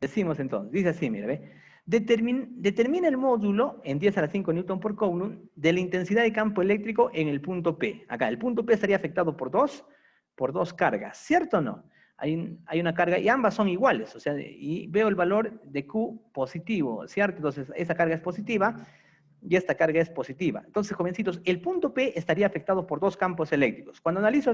Decimos entonces, dice así, mira, ¿ve? Determina el módulo en 10 a la 5 newton por coulomb de la intensidad de campo eléctrico en el punto P. Acá, el punto P estaría afectado por dos cargas, ¿cierto o no? Hay una carga y ambas son iguales, o sea, y veo el valor de Q positivo, ¿cierto? Entonces, esa carga es positiva y esta carga es positiva. Entonces, jovencitos, el punto P estaría afectado por dos campos eléctricos. Cuando analizo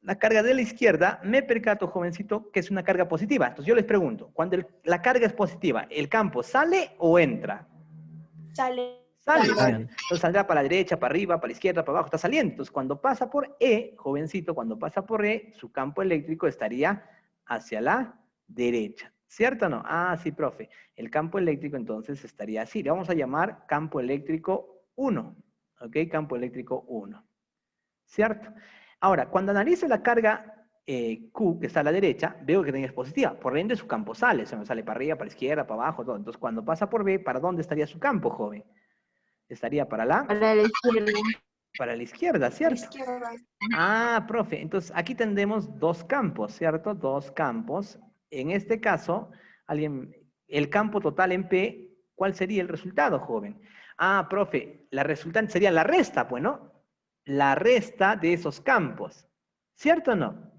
la carga de la izquierda, me percato, jovencito, que es una carga positiva. Entonces yo les pregunto, cuando la carga es positiva, ¿el campo sale o entra? Sale. Sale. Entonces saldrá para la derecha, para arriba, para la izquierda, para abajo, está saliendo. Entonces cuando pasa por E, jovencito, cuando pasa por E, su campo eléctrico estaría hacia la derecha. ¿Cierto o no? Ah, sí, profe. El campo eléctrico entonces estaría así. Le vamos a llamar campo eléctrico 1. ¿Ok? Campo eléctrico 1. ¿Cierto? Ahora, cuando analizo la carga Q, que está a la derecha, veo que también es positiva. Por ende, su campo sale. O sea, me sale para arriba, para la izquierda, para abajo, todo. Entonces, cuando pasa por B, ¿para dónde estaría su campo, joven? Estaría para la izquierda. Para la izquierda, ¿cierto? Ah, profe, entonces aquí tendremos dos campos, ¿cierto? Dos campos. En este caso, el campo total en P, ¿cuál sería el resultado, joven? Ah, profe, la resultante sería la resta, pues, ¿no? La resta de esos campos, ¿cierto o no?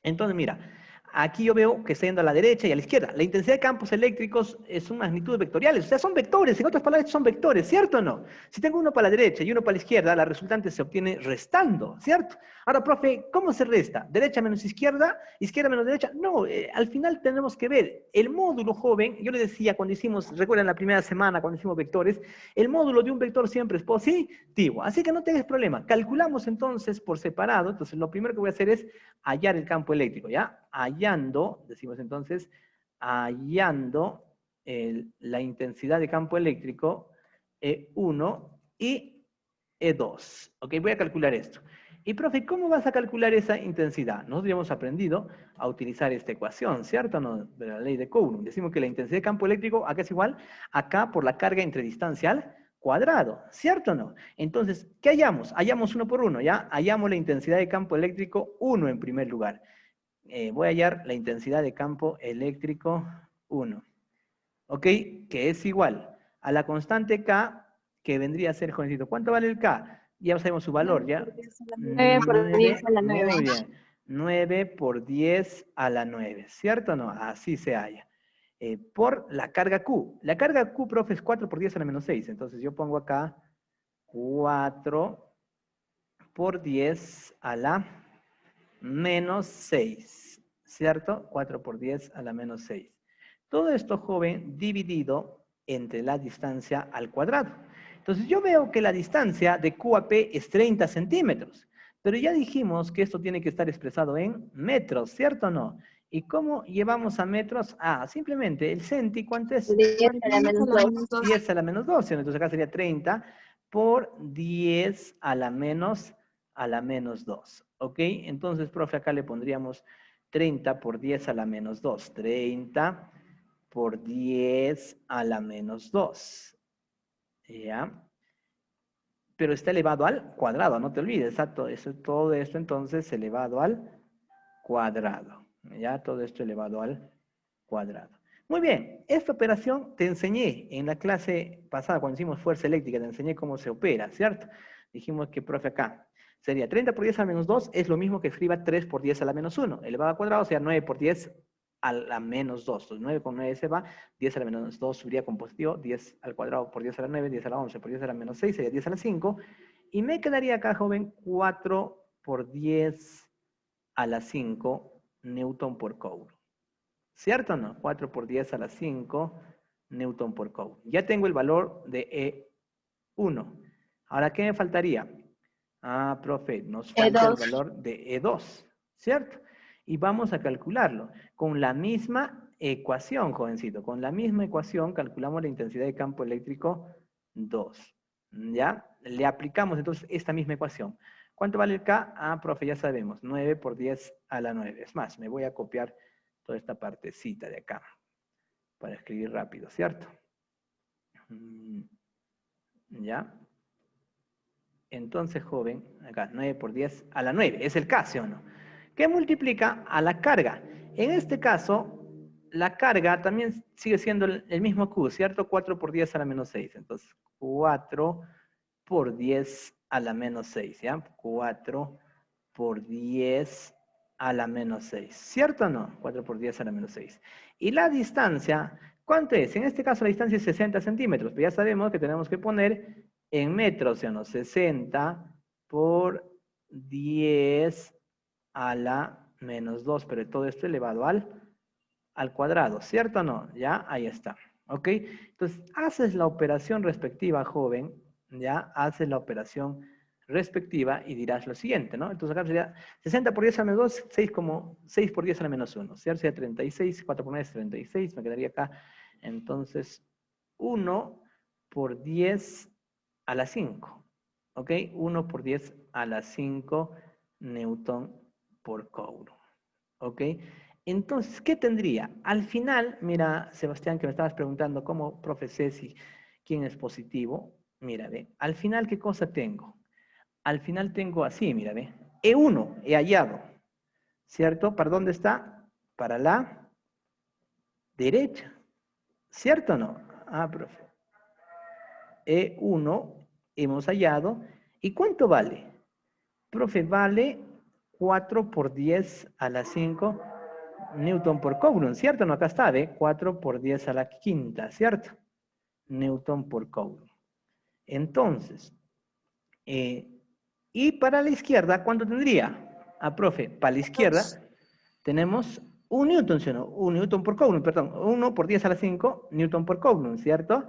Entonces, mira, aquí yo veo que está yendo a la derecha y a la izquierda. La intensidad de campos eléctricos son magnitudes vectoriales, o sea, son vectores, en otras palabras, son vectores, ¿cierto o no? Si tengo uno para la derecha y uno para la izquierda, la resultante se obtiene restando, ¿cierto? Ahora, profe, ¿cómo se resta? ¿Derecha menos izquierda? ¿Izquierda menos derecha? No, al final tenemos que ver el módulo, joven. Yo le decía cuando hicimos, recuerdan la primera semana cuando hicimos vectores, el módulo de un vector siempre es positivo, así que no tengas problema. Calculamos entonces por separado, entonces lo primero que voy a hacer es hallar el campo eléctrico, ¿ya? Hallando, decimos entonces, hallando la intensidad de campo eléctrico E1 y E2. Ok, voy a calcular esto. Y, profe, ¿cómo vas a calcular esa intensidad? Nosotros ya hemos aprendido a utilizar esta ecuación, ¿cierto? No, de la ley de Coulomb. Decimos que la intensidad de campo eléctrico acá es igual, acá por la carga entre distancia al cuadrado, ¿cierto o no? Entonces, ¿qué hallamos? Hallamos uno por uno, ¿ya? Hallamos la intensidad de campo eléctrico 1 en primer lugar. Voy a hallar la intensidad de campo eléctrico 1. ¿Ok? Que es igual a la constante K, que vendría a ser, jovencito. ¿Cuánto vale el K? Ya sabemos su valor, ¿ya? 9 por 10 a la 9. Muy bien. 9 por 10 a la 9, ¿cierto o no? Así se halla. Por la carga Q. La carga Q, profe, es 4 por 10 a la menos 6. Entonces yo pongo acá 4 por 10 a la menos 6, ¿cierto? 4 por 10 a la menos 6. Todo esto, joven, dividido entre la distancia al cuadrado. Entonces yo veo que la distancia de Q a P es 30 centímetros, pero ya dijimos que esto tiene que estar expresado en metros, ¿cierto o no? ¿Y cómo llevamos a metros? Ah, simplemente el centi, ¿cuánto es? 10 a la menos 2. 10 a la menos 12, entonces acá sería 30 por 10 a la menos 2, ¿ok? Entonces, profe, acá le pondríamos 30 por 10 a la menos 2, 30 por 10 a la menos 2, ¿ya? Pero está elevado al cuadrado, no te olvides, exacto, todo esto entonces elevado al cuadrado, ¿ya? Todo esto elevado al cuadrado. Muy bien, esta operación te enseñé en la clase pasada cuando hicimos fuerza eléctrica, te enseñé cómo se opera, ¿cierto? Dijimos que, profe, acá sería 30 por 10 a la menos 2 es lo mismo que escriba 3 por 10 a la menos 1, elevado al cuadrado, o sea, 9 por 10 a la menos 2. Entonces 9 con 9 se va, 10 a la menos 2 subiría con positivo, 10 al cuadrado por 10 a la 9, 10 a la 11 por 10 a la menos 6 sería 10 a la 5, y me quedaría acá, joven, 4 por 10 a la 5 newton por coulomb. ¿Cierto o no? 4 por 10 a la 5 newton por coulomb. Ya tengo el valor de E1. Ahora, ¿qué me faltaría? Ah, profe, nos falta el valor de E2, ¿cierto? Y vamos a calcularlo con la misma ecuación, jovencito. Con la misma ecuación calculamos la intensidad de campo eléctrico 2. ¿Ya? Le aplicamos entonces esta misma ecuación. ¿Cuánto vale el K? Ah, profe, ya sabemos. 9 por 10 a la 9. Es más, me voy a copiar toda esta partecita de acá para escribir rápido, ¿cierto? ¿Ya? Entonces, joven, acá 9 por 10 a la 9, es el K, ¿sí o no? ¿Qué multiplica a la carga? En este caso, la carga también sigue siendo el mismo Q, ¿cierto? 4 por 10 a la menos 6. Entonces, 4 por 10 a la menos 6, ¿ya? 4 por 10 a la menos 6. ¿Cierto o no? 4 por 10 a la menos 6. Y la distancia, ¿cuánto es? En este caso la distancia es 60 centímetros, pero ya sabemos que tenemos que poner en metros, ¿sí o no? 60 por 10 a la menos 2, pero todo esto elevado al cuadrado, ¿cierto o no? Ya, ahí está. ¿Ok? Entonces, haces la operación respectiva, joven, ya, haces la operación respectiva y dirás lo siguiente, ¿no? Entonces acá sería 60 por 10 a la menos 2, 6 por 10 a la menos 1, ¿cierto? Sería 36, 4 por 9 es 36, me quedaría acá. Entonces, 1 por 10 a la 5, ¿ok? 1 por 10 a la 5 Newton por Coulomb, ¿ok? Entonces, ¿qué tendría? Al final, mira, Sebastián, que me estabas preguntando cómo, profe Ceci, quién es positivo. Mira, ve, al final, ¿qué cosa tengo? Al final tengo así, mira, ve. E1, he hallado, ¿cierto? ¿Para dónde está? Para la derecha, ¿cierto o no? Ah, profe. E1 hemos hallado. ¿Y cuánto vale? Profe, vale 4 por 10 a la 5 Newton por Coulomb, ¿cierto? No, acá está, ¿ve? 4 por 10 a la quinta, ¿cierto? Newton por Coulomb. Entonces, y para la izquierda, ¿cuánto tendría? Ah, profe, para la izquierda tenemos un Newton, ¿sí o no? Un Newton por Coulomb, perdón, 1 por 10 a la 5 Newton por Coulomb, ¿cierto?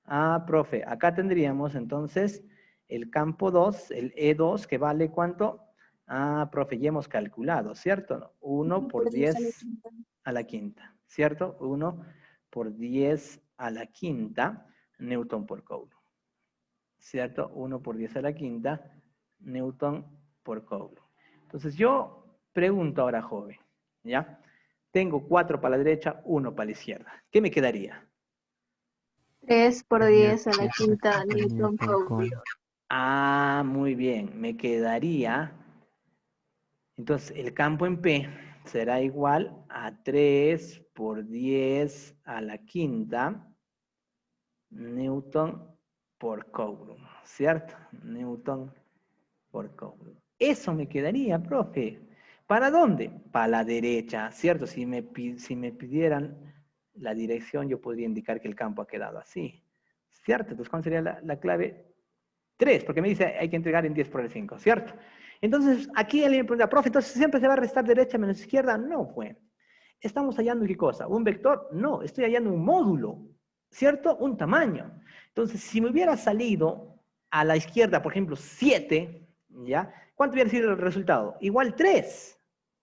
Ah, profe, acá tendríamos entonces el campo 2, el E2, que vale ¿cuánto? Ah, profe, ya hemos calculado, ¿cierto? 1 por 10 a la quinta, ¿cierto? 1 por 10 a la quinta Newton por Coulomb, ¿cierto? 1 por 10 a la quinta Newton por Coulomb. Entonces yo pregunto ahora, joven, ¿ya? Tengo 4 para la derecha, 1 para la izquierda. ¿Qué me quedaría? 3 por Sería 10 a la 3 quinta Newton por Coulomb. Ah, muy bien. Me quedaría. Entonces, el campo en P será igual a 3 por 10 a la quinta Newton por Coulomb, ¿cierto? Newton por Coulomb. Eso me quedaría, profe. ¿Para dónde? Para la derecha, ¿cierto? Si me pidieran la dirección, yo podría indicar que el campo ha quedado así, ¿cierto? Entonces, ¿cuál sería la clave? 3, porque me dice hay que entregar en 10 por el 5, ¿cierto? Entonces, aquí alguien me pregunta, profe, entonces siempre se va a restar derecha menos izquierda. No, pues. ¿Estamos hallando qué cosa? ¿Un vector? No, estoy hallando un módulo, ¿cierto? Un tamaño. Entonces, si me hubiera salido a la izquierda, por ejemplo, 7, ¿ya? ¿Cuánto hubiera sido el resultado? Igual 3.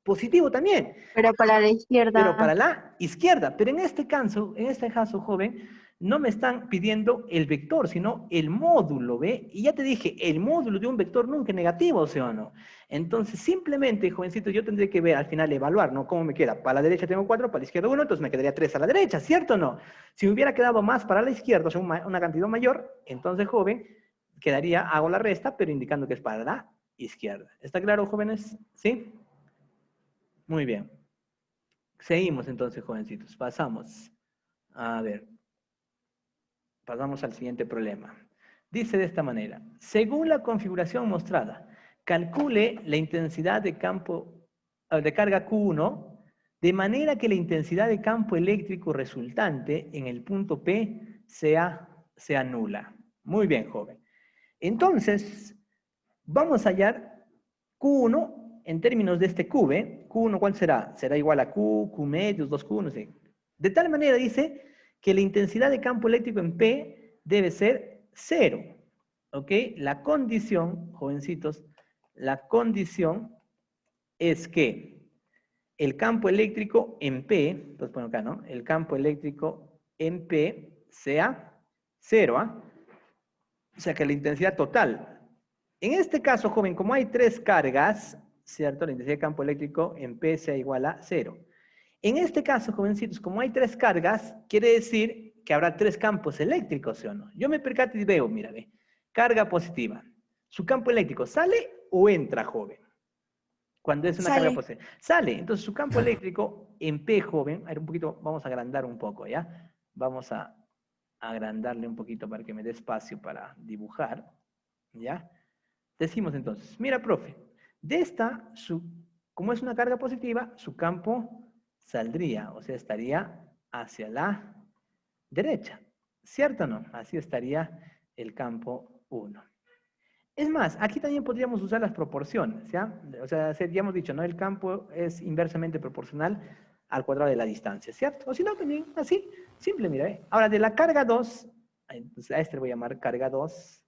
Positivo también. Pero para la Pero para izquierda, la izquierda. Pero en este caso, joven, no me están pidiendo el vector, sino el módulo, ¿ve? Y ya te dije, el módulo de un vector nunca es negativo, ¿sí o no? Entonces, simplemente, jovencito, yo tendré que ver al final, evaluar, ¿no? ¿Cómo me queda? Para la derecha tengo 4, para la izquierda 1, entonces me quedaría 3 a la derecha, ¿cierto o no? Si me hubiera quedado más para la izquierda, o sea, una cantidad mayor, entonces, joven, quedaría, hago la resta, pero indicando que es para la izquierda. ¿Está claro, jóvenes? ¿Sí? Muy bien. Seguimos entonces, jovencitos. Pasamos. A ver. Pasamos al siguiente problema. Dice de esta manera. Según la configuración mostrada, calcule la intensidad de carga Q1 de manera que la intensidad de campo eléctrico resultante en el punto P sea nula. Muy bien, joven. Entonces, vamos a hallar Q1 en términos de este Q, ¿eh? Q1, ¿cuál será? Será igual a Q, Q medios, 2Q, no sé. De tal manera dice que la intensidad de campo eléctrico en P debe ser 0. ¿Ok? La condición, jovencitos, la condición es que el campo eléctrico en P, entonces pongo acá, ¿no? El campo eléctrico en P sea 0, ¿ah? O sea que la intensidad total. En este caso, joven, como hay 3 cargas, ¿cierto? La intensidad de campo eléctrico en P sea igual a 0. En este caso, jovencitos, como hay 3 cargas, quiere decir que habrá 3 campos eléctricos, ¿sí o no? Yo me percato y veo, mira, ve, carga positiva. ¿Su campo eléctrico sale o entra, joven? Cuando es una carga positiva. Sale. Entonces su campo eléctrico en P, joven, a ver, un poquito, vamos a agrandar un poco, ¿ya? Vamos a agrandarle un poquito para que me dé espacio para dibujar, ¿ya? Decimos entonces, mira, profe, de esta, como es una carga positiva, su campo saldría, o sea, estaría hacia la derecha, ¿cierto o no? Así estaría el campo 1. Es más, aquí también podríamos usar las proporciones, ¿ya? O sea, ya hemos dicho, ¿no? El campo es inversamente proporcional al cuadrado de la distancia, ¿cierto? O si no, también así, simple, mira, ¿eh? Ahora, de la carga 2, entonces a este le voy a llamar carga 2,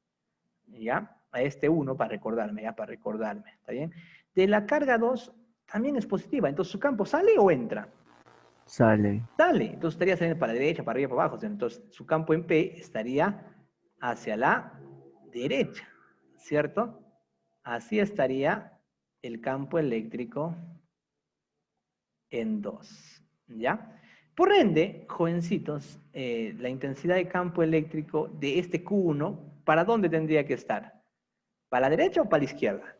¿ya? A este 1 para recordarme, ¿ya? Para recordarme, ¿está bien? De la carga 2 también es positiva, entonces su campo sale o entra. Sale. Sale, entonces estaría saliendo para la derecha, para arriba, para abajo, entonces su campo en P estaría hacia la derecha, ¿cierto? Así estaría el campo eléctrico en 2, ¿ya? Por ende, jovencitos, la intensidad de campo eléctrico de este Q1, ¿para dónde tendría que estar? ¿Para la derecha o para la izquierda?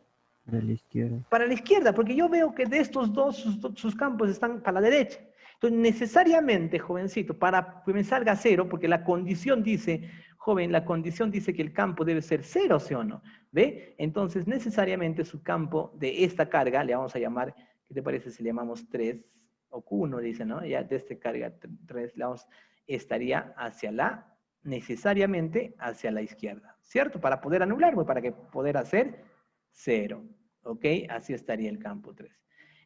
Para la izquierda. Para la izquierda, porque yo veo que de estos dos, sus campos están para la derecha. Entonces, necesariamente, jovencito, para que me salga 0, porque la condición dice, joven, la condición dice que el campo debe ser 0, ¿sí o no? ¿Ve? Entonces, necesariamente su campo de esta carga, le vamos a llamar, ¿qué te parece si le llamamos 3 o Q1, dice, ¿no? Ya de esta carga 3, estaría hacia la, necesariamente hacia la izquierda, ¿cierto? Para poder anularlo, para que poder hacer 0. ¿Ok? Así estaría el campo 3.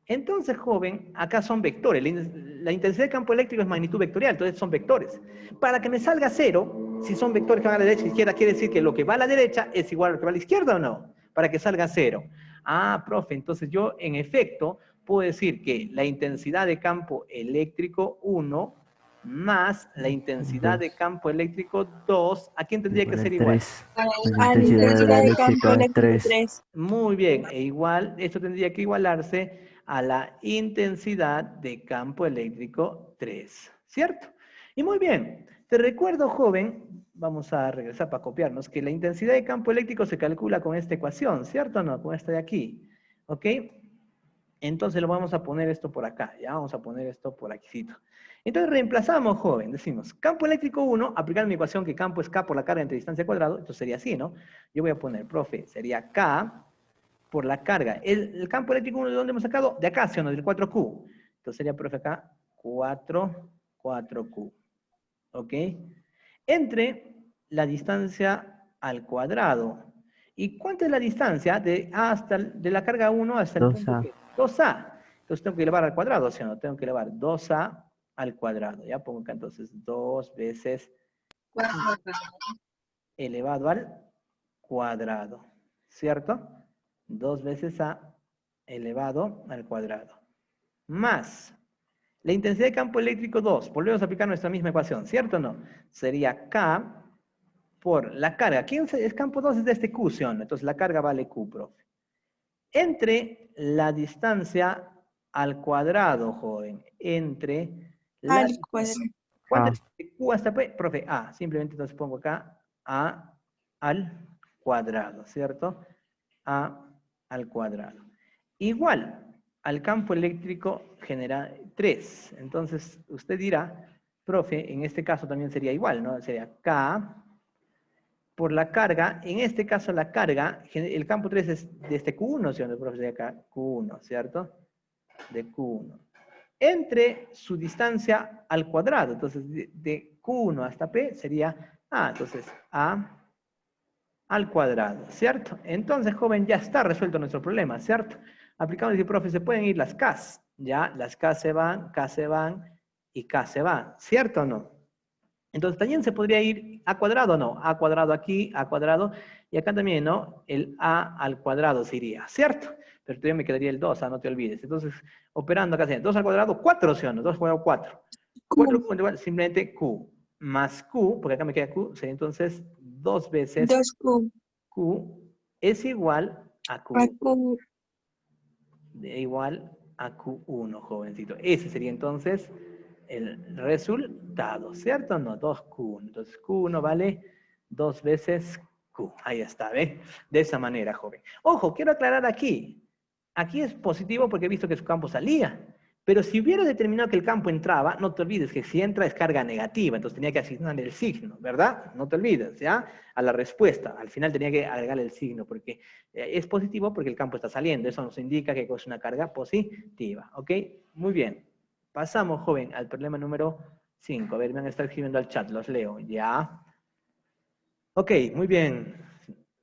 Entonces, joven, acá son vectores. La intensidad del campo eléctrico es magnitud vectorial, entonces son vectores. Para que me salga 0, si son vectores que van a la derecha y izquierda, quiere decir que lo que va a la derecha es igual a lo que va a la izquierda, ¿o no? Para que salga 0. Ah, profe, entonces yo, en efecto, puedo decir que la intensidad de campo eléctrico 1 más la intensidad de campo eléctrico 2, ¿a quién tendría que ser igual? A la intensidad de campo eléctrico 3. Muy bien, e igual, esto tendría que igualarse a la intensidad de campo eléctrico 3, ¿cierto? Y muy bien, te recuerdo, joven, vamos a regresar para copiarnos, que la intensidad de campo eléctrico se calcula con esta ecuación, ¿cierto o no? Con esta de aquí, ¿ok? Entonces lo vamos a poner esto por acá, ya vamos a poner esto por aquí. Entonces reemplazamos, joven, decimos, campo eléctrico 1, aplicando mi ecuación que campo es K por la carga entre distancia al cuadrado, entonces sería así, ¿no? Yo voy a poner, profe, sería K por la carga. El campo eléctrico 1, ¿de dónde hemos sacado? De acá, ¿sí o no? Del 4Q. Entonces sería, profe, acá, 4Q. ¿Ok? Entre la distancia al cuadrado. ¿Y cuánta es la distancia de la carga 1 hasta el punto 2A? Entonces tengo que elevar al cuadrado, ¿sí o no? Tengo que elevar 2A al cuadrado. Ya pongo acá entonces 2 veces elevado al cuadrado. ¿Cierto? 2 veces A elevado al cuadrado. Más la intensidad de campo eléctrico 2. Volvemos a aplicar nuestra misma ecuación, ¿cierto o no? Sería K por la carga. El campo 2 es de este Q, ¿sí o no? Entonces la carga vale Q, profe. Entre la distancia al cuadrado, joven. Entre la Al cuadrado. ¿Cuánto es de Q hasta P? Profe, A. Simplemente entonces pongo acá A al cuadrado, ¿cierto? A al cuadrado. Igual al campo eléctrico genera 3. Entonces, usted dirá, profe, en este caso también sería igual, ¿no? Sería K por la carga. En este caso la carga, el campo 3 es de este Q1, ¿sí? Profe, sería acá Q1, ¿cierto? De Q1. Entre su distancia al cuadrado. Entonces, de Q1 hasta P sería A. Entonces, A al cuadrado, ¿cierto? Entonces, joven, ya está resuelto nuestro problema, ¿cierto? Aplicamos y dice, profe, se pueden ir las Ks, ¿ya? Las K se van y K se van, ¿cierto o no? Entonces, también se podría ir A cuadrado, ¿no? A cuadrado aquí, A cuadrado, y acá también, ¿no? El A al cuadrado se iría, ¿cierto? Pero todavía me quedaría el 2, no te olvides. Entonces, operando acá, 2 al cuadrado, 4, ¿sí o no? 2 al cuadrado, 4. 4 Q, simplemente Q, más Q, porque acá me queda Q, sería entonces 2 veces 2Q. Q es igual a Q. A Q. Igual a Q1, jovencito. Ese sería entonces el resultado, ¿cierto o no? 2Q1. Entonces Q1 vale 2 veces Q. Ahí está, ¿ve? De esa manera, joven. Ojo, quiero aclarar aquí. Aquí es positivo porque he visto que su campo salía. Pero si hubiera determinado que el campo entraba, no te olvides que si entra es carga negativa, entonces tenía que asignar el signo, ¿verdad? No te olvides, ¿ya? A la respuesta. Al final tenía que agregarle el signo porque es positivo porque el campo está saliendo. Eso nos indica que es una carga positiva, ¿ok? Muy bien. Pasamos, joven, al problema número 5. A ver, me han estado escribiendo al chat, los leo, ¿ya? Ok, muy bien.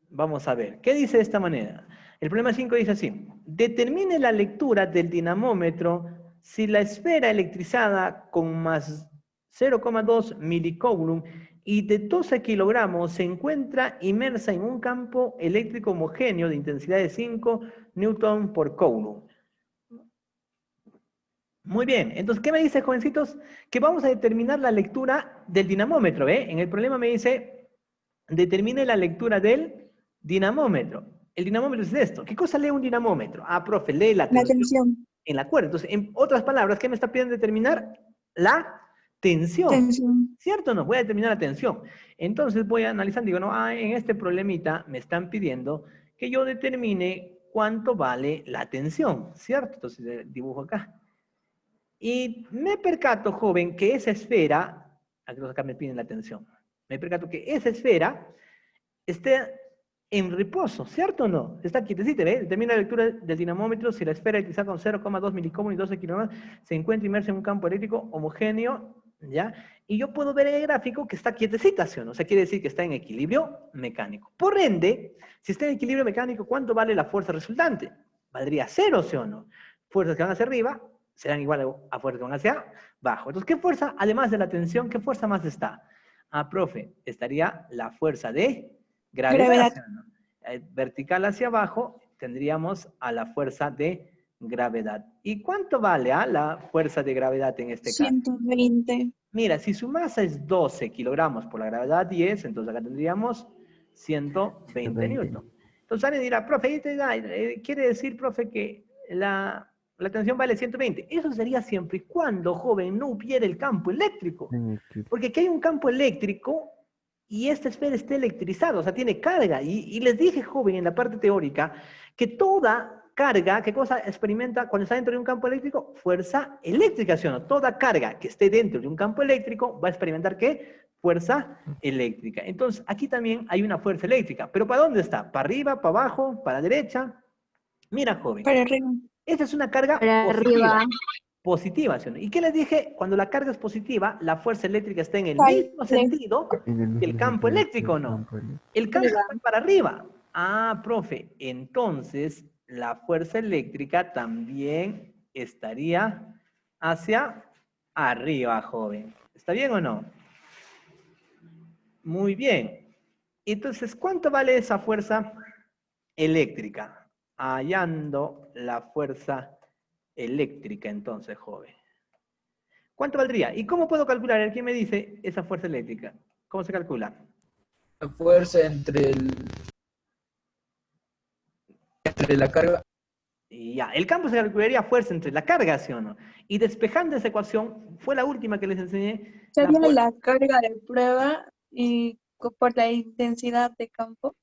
Vamos a ver. ¿Qué dice de esta manera? El problema 5 dice así. Determine la lectura del dinamómetro si la esfera electrizada con más 0,2 milicoulomb y de 12 kilogramos se encuentra inmersa en un campo eléctrico homogéneo de intensidad de 5 newton por coulomb. Muy bien, entonces, ¿qué me dice, jovencitos? Que vamos a determinar la lectura del dinamómetro, ¿eh? En el problema me dice, determine la lectura del dinamómetro. El dinamómetro es esto. ¿Qué cosa lee un dinamómetro? Ah, profe, lee la tensión en la cuerda. Entonces, en otras palabras, ¿qué me está pidiendo determinar? La tensión. ¿Cierto o no? Voy a determinar la tensión. Entonces voy a analizar, digo, no, en este problemita me están pidiendo que yo determine cuánto vale la tensión, ¿cierto? Entonces dibujo acá. Y me percato, joven, que esa esfera, acá me piden la tensión, me percato que esa esfera está en reposo, ¿cierto o no? Está quietecita, ¿ves? Determina la lectura del dinamómetro si la esfera electrizada con 0,2 milicoulomb y 12 kilogramos se encuentra inmersa en un campo eléctrico homogéneo, ¿ya? Y yo puedo ver en el gráfico que está quietecita, ¿sí o no? O sea, quiere decir que está en equilibrio mecánico. Por ende, si está en equilibrio mecánico, ¿cuánto vale la fuerza resultante? Valdría 0, ¿sí o no? Fuerzas que van hacia arriba serán iguales a fuerzas que van hacia abajo. Entonces, ¿qué fuerza, además de la tensión, qué fuerza más está? Ah, profe, estaría la fuerza de gravedad. ¿No? Vertical hacia abajo tendríamos a la fuerza de gravedad. ¿Y cuánto vale la fuerza de gravedad en este caso? 120. Mira, si su masa es 12 kilogramos por la gravedad 10, entonces acá tendríamos 120 newton. Entonces alguien dirá, profe, quiere decir, profe, que la tensión vale 120. Eso sería siempre y cuando, joven, no hubiera el campo eléctrico. Porque aquí hay un campo eléctrico y esta esfera está electrizada, o sea, tiene carga. Y les dije, joven, en la parte teórica, que toda carga, ¿qué cosa experimenta cuando está dentro de un campo eléctrico? Fuerza eléctrica, ¿sí o no? Toda carga que esté dentro de un campo eléctrico va a experimentar, ¿qué? Fuerza eléctrica. Entonces, aquí también hay una fuerza eléctrica. ¿Pero para dónde está? ¿Para arriba, para abajo, para la derecha? Mira, joven. Para arriba. Esta es una carga para positiva. Arriba. Positiva, ¿sí o no? ¿Y qué les dije? Cuando la carga es positiva, la fuerza eléctrica está en el mismo sentido que el campo eléctrico, ¿no? El campo está para arriba. Ah, profe, entonces la fuerza eléctrica también estaría hacia arriba, joven. ¿Está bien o no? Muy bien. Entonces, ¿cuánto vale esa fuerza eléctrica? Hallando la fuerza eléctrica, entonces, joven. ¿Cuánto valdría? ¿Y cómo puedo calcular? ¿Quién me dice esa fuerza eléctrica? ¿Cómo se calcula? La fuerza entre la carga. Y ya, el campo se calcularía fuerza entre la carga, ¿sí o no? Y despejando esa ecuación, fue la última que les enseñé. Sería la carga de prueba y por la intensidad de campo.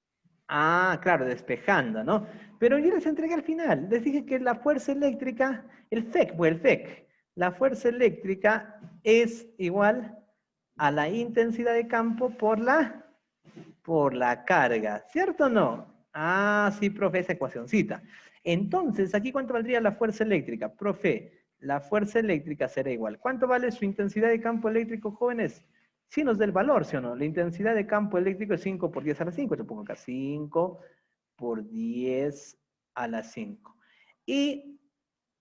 Ah, claro, despejando, ¿no? Pero yo les entregué al final. Les dije que la fuerza eléctrica, el FEC, la fuerza eléctrica es igual a la intensidad de campo por la carga, ¿cierto o no? Ah, sí, profe, esa ecuacioncita. Entonces, ¿aquí cuánto valdría la fuerza eléctrica? Profe, la fuerza eléctrica será igual. ¿Cuánto vale su intensidad de campo eléctrico, jóvenes? Sí nos da el valor, ¿sí o no? La intensidad de campo eléctrico es 5 por 10 a la 5. Te pongo acá 5 por 10 a la 5. Y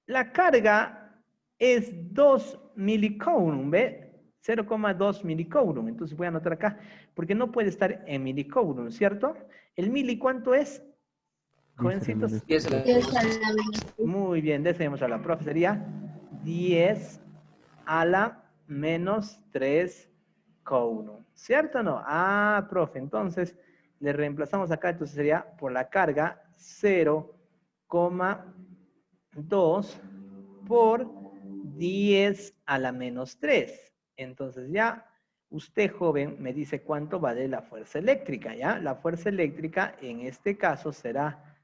la carga es 2 milicoulomb, ¿ve? 0,2 milicoulomb. Entonces voy a anotar acá, porque no puede estar en milicoulomb, ¿cierto? ¿El mili cuánto es? Jovencitos. 10 a la Muy bien, de eso hemos hablado. Profe, sería 10 a la menos 3 coulomb. ¿Cierto o no? Ah, profe, entonces le reemplazamos acá, entonces sería por la carga 0,2 por 10 a la menos 3. Entonces ya usted, joven, me dice cuánto vale la fuerza eléctrica, ¿ya? La fuerza eléctrica en este caso será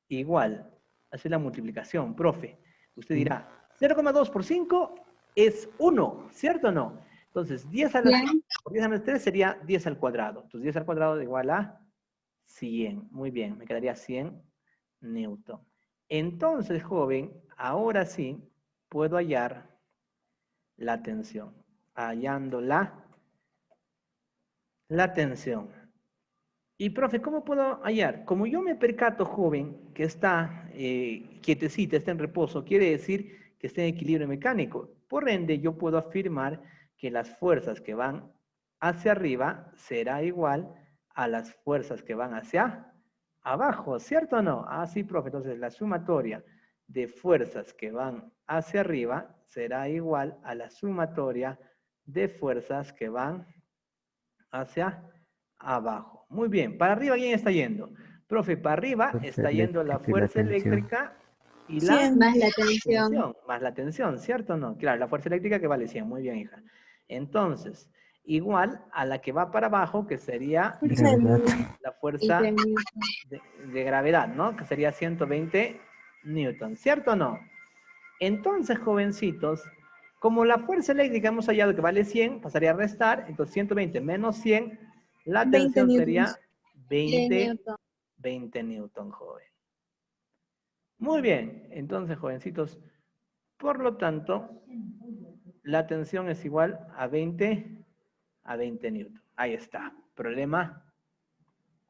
igual hacer la multiplicación, profe. Usted dirá, 0,2 por 5 es 1, ¿cierto o no? Entonces, 10 a la 5 por 10 a menos 3 sería 10 al cuadrado. Entonces, 10 al cuadrado es igual a 100. Muy bien, me quedaría 100 newton. Entonces, joven, ahora sí puedo hallar la tensión. Hallando la tensión. Y, profe, ¿cómo puedo hallar? Como yo me percato, joven, que está quietecita, está en reposo, quiere decir que está en equilibrio mecánico. Por ende, yo puedo afirmar que las fuerzas que van hacia arriba será igual a las fuerzas que van hacia abajo, ¿cierto o no? Ah, sí, profe. Entonces, la sumatoria de fuerzas que van hacia arriba será igual a la sumatoria de fuerzas que van hacia abajo. Muy bien. Para arriba, ¿quién está yendo? Profe, para arriba Fuerza está yendo la eléctrica y la fuerza tensión. eléctrica y la 100. Más la tensión. tensión, más la tensión, ¿cierto o no? Claro, la fuerza eléctrica que vale 100. Muy bien, hija. Entonces, igual a la que va para abajo, que sería Fuerza de Gravedad. la Y fuerza de Newton. de gravedad, ¿no? Que sería 120 newton, ¿cierto o no? Entonces, jovencitos, como la fuerza eléctrica hemos hallado que vale 100, pasaría a restar, entonces 120 menos 100, la 20 tensión newtons. sería 20, Newton. 20 newton, joven. Muy bien, entonces, jovencitos, por lo tanto, la tensión es igual a 20 newton. Ahí está, problema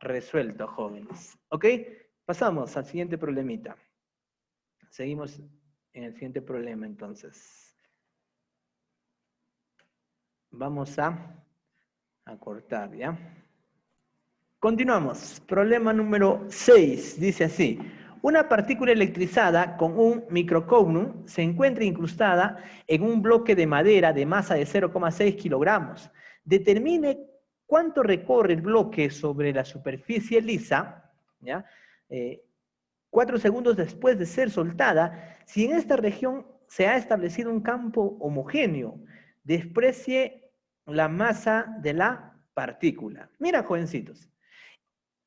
resuelto, jóvenes. ¿Ok? Pasamos al siguiente problemita. Seguimos en el siguiente problema, entonces. Vamos a cortar, ¿ya? Continuamos. Problema número 6. Dice así. Una partícula electrizada con un microcoulomb se encuentra incrustada en un bloque de madera de masa de 0,6 kilogramos. Determine cuánto recorre el bloque sobre la superficie lisa, ¿ya? 4 segundos después de ser soltada, si en esta región se ha establecido un campo homogéneo, desprecie la masa de la partícula. Mira, jovencitos,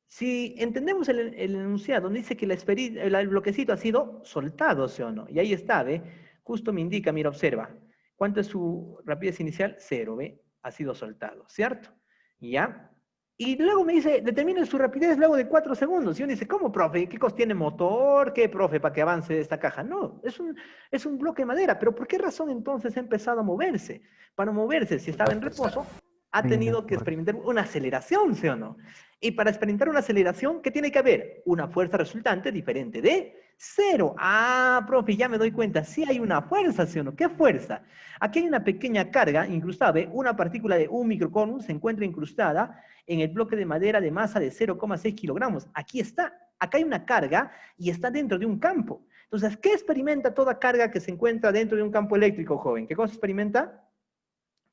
si entendemos el enunciado, dice que el bloquecito ha sido soltado, ¿sí o no? Y ahí está, ¿ve? Justo me indica, mira, observa. ¿Cuánto es su rapidez inicial? 0, ¿ve? Ha sido soltado, ¿cierto? ¿Ya? Y luego me dice, determine su rapidez luego de 4 segundos. Y uno dice, ¿cómo, profe? ¿Qué cosa tiene motor? ¿Qué, profe, para que avance esta caja? No, es un bloque de madera. ¿Pero por qué razón entonces ha empezado a moverse? Para moverse, si estaba en reposo, ha Hay una tenido que fuerza. experimentar una aceleración, ¿sí o no? Y para experimentar una aceleración, ¿qué tiene que haber? Una fuerza resultante diferente de 0. Ah, profe, ya me doy cuenta. Sí hay una fuerza, ¿sí o no? ¿Qué fuerza? Aquí hay una pequeña carga incrustada. ¿Ve? Una partícula de 1 microcoulomb se encuentra incrustada en el bloque de madera de masa de 0,6 kilogramos. Aquí está. Acá hay una carga y está dentro de un campo. Entonces, ¿qué experimenta toda carga que se encuentra dentro de un campo eléctrico, joven? ¿Qué cosa experimenta?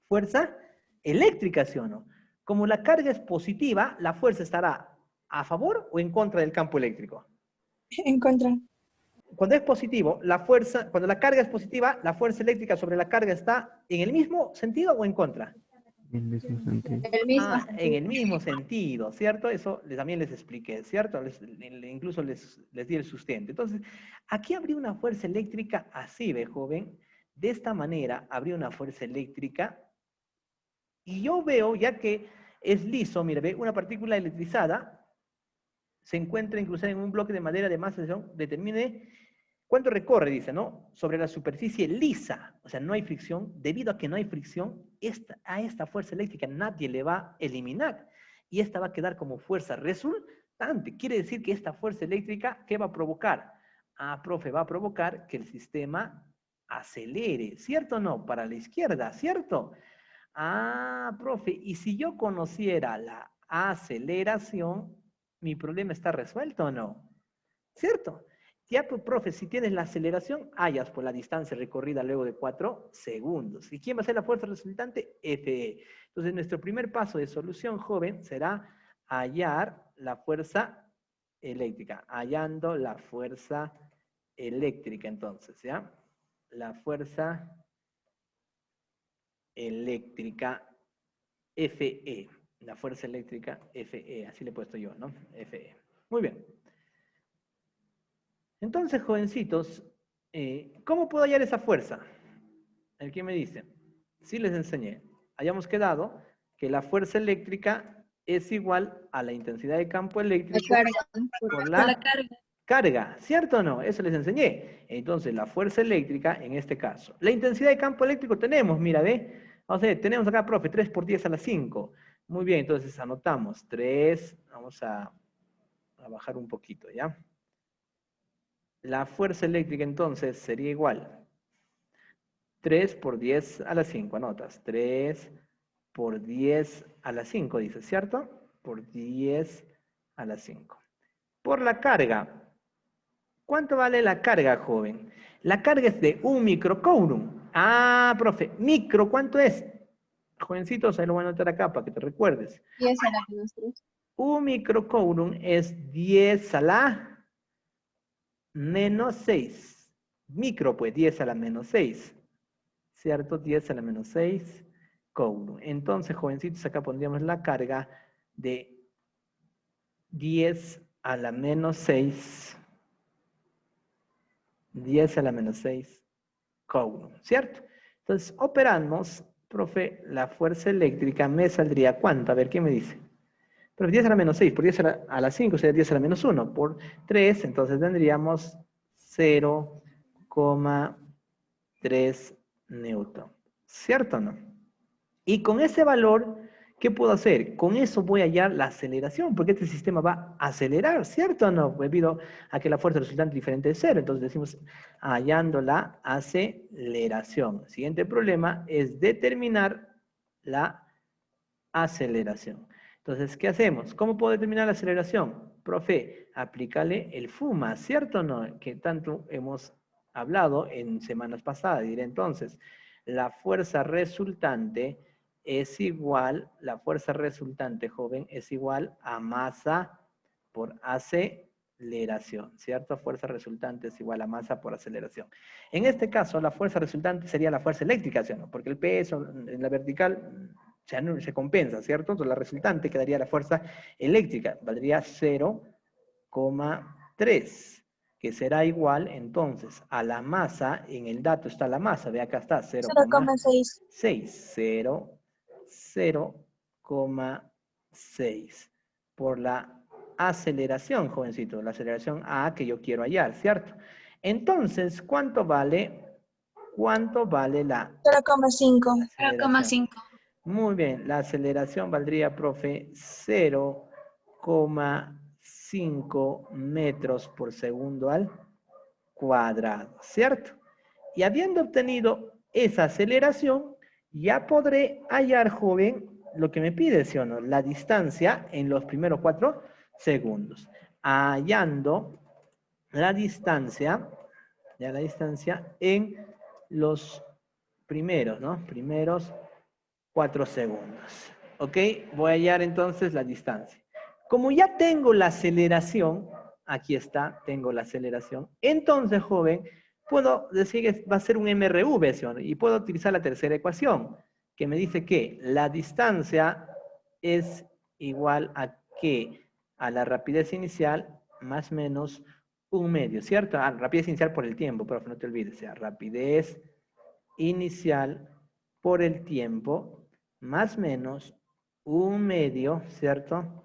Fuerza eléctrica, ¿sí o no? Como la carga es positiva, la fuerza estará a favor o en contra del campo eléctrico. En contra. Cuando es positivo, cuando la carga es positiva, la fuerza eléctrica sobre la carga está en el mismo sentido o en contra. En el mismo sentido. El mismo En sentido. el mismo sentido, ¿cierto? Eso también les expliqué, ¿cierto? Incluso les di el sustento. Entonces, aquí habría una fuerza eléctrica así, ¿ve, joven? De esta manera habría una fuerza eléctrica. Y yo veo, ya que es liso, mire, ve, una partícula electrizada se encuentra incrustada en un bloque de madera de masa, determine cuánto recorre, dice, ¿no? Sobre la superficie lisa, o sea, no hay fricción. Debido a que no hay fricción, a esta fuerza eléctrica nadie le va a eliminar. Y esta va a quedar como fuerza resultante. Quiere decir que esta fuerza eléctrica, ¿qué va a provocar? Ah, profe, va a provocar que el sistema acelere, ¿cierto o no? Para la izquierda, ¿cierto? Ah, profe, y si yo conociera la aceleración, mi problema está resuelto o no, ¿cierto? Ya, pues, profe, si tienes la aceleración, hallas por la distancia recorrida luego de 4 segundos. ¿Y quién va a ser la fuerza resultante? Fe. Entonces, nuestro primer paso de solución, joven, será hallar la fuerza eléctrica. Hallando la fuerza eléctrica, entonces, ¿ya? La fuerza eléctrica FE, la fuerza eléctrica FE, así le he puesto yo, ¿no? FE. Muy bien. Entonces, jovencitos, ¿cómo puedo hallar esa fuerza? ¿El quién me dice? Sí les enseñé. Hayamos quedado que la fuerza eléctrica es igual a la intensidad de campo La eléctrico carga. por Por la la carga. carga, ¿cierto o no? Eso les enseñé. Entonces, la fuerza eléctrica en este caso. La intensidad de campo eléctrico tenemos, mira, ¿ve? Vamos a ver, tenemos acá, profe, 3 por 10 a la 5. Muy bien, entonces anotamos 3, vamos a bajar un poquito, ¿ya? La fuerza eléctrica entonces sería igual. 3 por 10 a la 5, anotas. 3 por 10 a la 5, dice, ¿cierto? Por 10 a la 5. Por la carga. ¿Cuánto vale la carga, joven? La carga es de 1 microcoulomb. Ah, profe, micro, ¿cuánto es? Jovencitos, ahí lo voy a anotar acá para que te recuerdes. 10 a la menos 3. 1 microcoulomb es 10 a la menos 6. Micro, pues 10 a la menos 6. ¿Cierto? 10 a la menos 6 coulomb. Entonces, jovencitos, acá pondríamos la carga de 10 a la menos 6. 10 a la menos 6 coulomb, ¿cierto? Entonces, operamos, profe, la fuerza eléctrica me saldría ¿cuánto? A ver, ¿qué me dice? Pero 10 a la menos 6, por 10 a la 5 sería 10 a la menos 1, por 3, entonces tendríamos 0,3 newton, ¿cierto o no? Y con ese valor, ¿qué puedo hacer? Con eso voy a hallar la aceleración, porque este sistema va a acelerar, ¿cierto o no? Debido a que la fuerza resultante es diferente de cero. Entonces decimos, hallando la aceleración. El siguiente problema es determinar la aceleración. Entonces, ¿qué hacemos? ¿Cómo puedo determinar la aceleración? Profe, aplícale el FUMA, ¿cierto o no? Que tanto hemos hablado en semanas pasadas. Diré entonces, la fuerza resultante es igual, la fuerza resultante, joven, es igual a masa por aceleración, ¿cierto? Fuerza resultante es igual a masa por aceleración. En este caso, la fuerza resultante sería la fuerza eléctrica, ¿sí o no? Porque el peso en la vertical se compensa, ¿cierto? Entonces la resultante quedaría la fuerza eléctrica, valdría 0,3, que será igual entonces a la masa, en el dato está la masa, ve acá está 0,6. 0,6 por la aceleración, jovencito, la aceleración A que yo quiero hallar, ¿cierto? Entonces, ¿cuánto vale la 0,5. aceleración? Muy bien, la aceleración valdría, profe, 0,5 metros por segundo al cuadrado, ¿cierto? Y habiendo obtenido esa aceleración, ya podré hallar, joven, lo que me pide, ¿sí o no? La distancia en los primeros 4 segundos. Hallando la distancia, ya la distancia en los primeros, ¿no? Primeros 4 segundos. ¿Ok? Voy a hallar entonces la distancia. Como ya tengo la aceleración, aquí está, tengo la aceleración, entonces, joven, puedo decir que va a ser un MRV, ¿sí o no? Y puedo utilizar la tercera ecuación, que me dice que la distancia es igual a que a la rapidez inicial más menos un medio, ¿cierto? Ah, rapidez inicial por el tiempo, pero no te olvides, o sea, rapidez inicial por el tiempo más menos un medio, ¿cierto?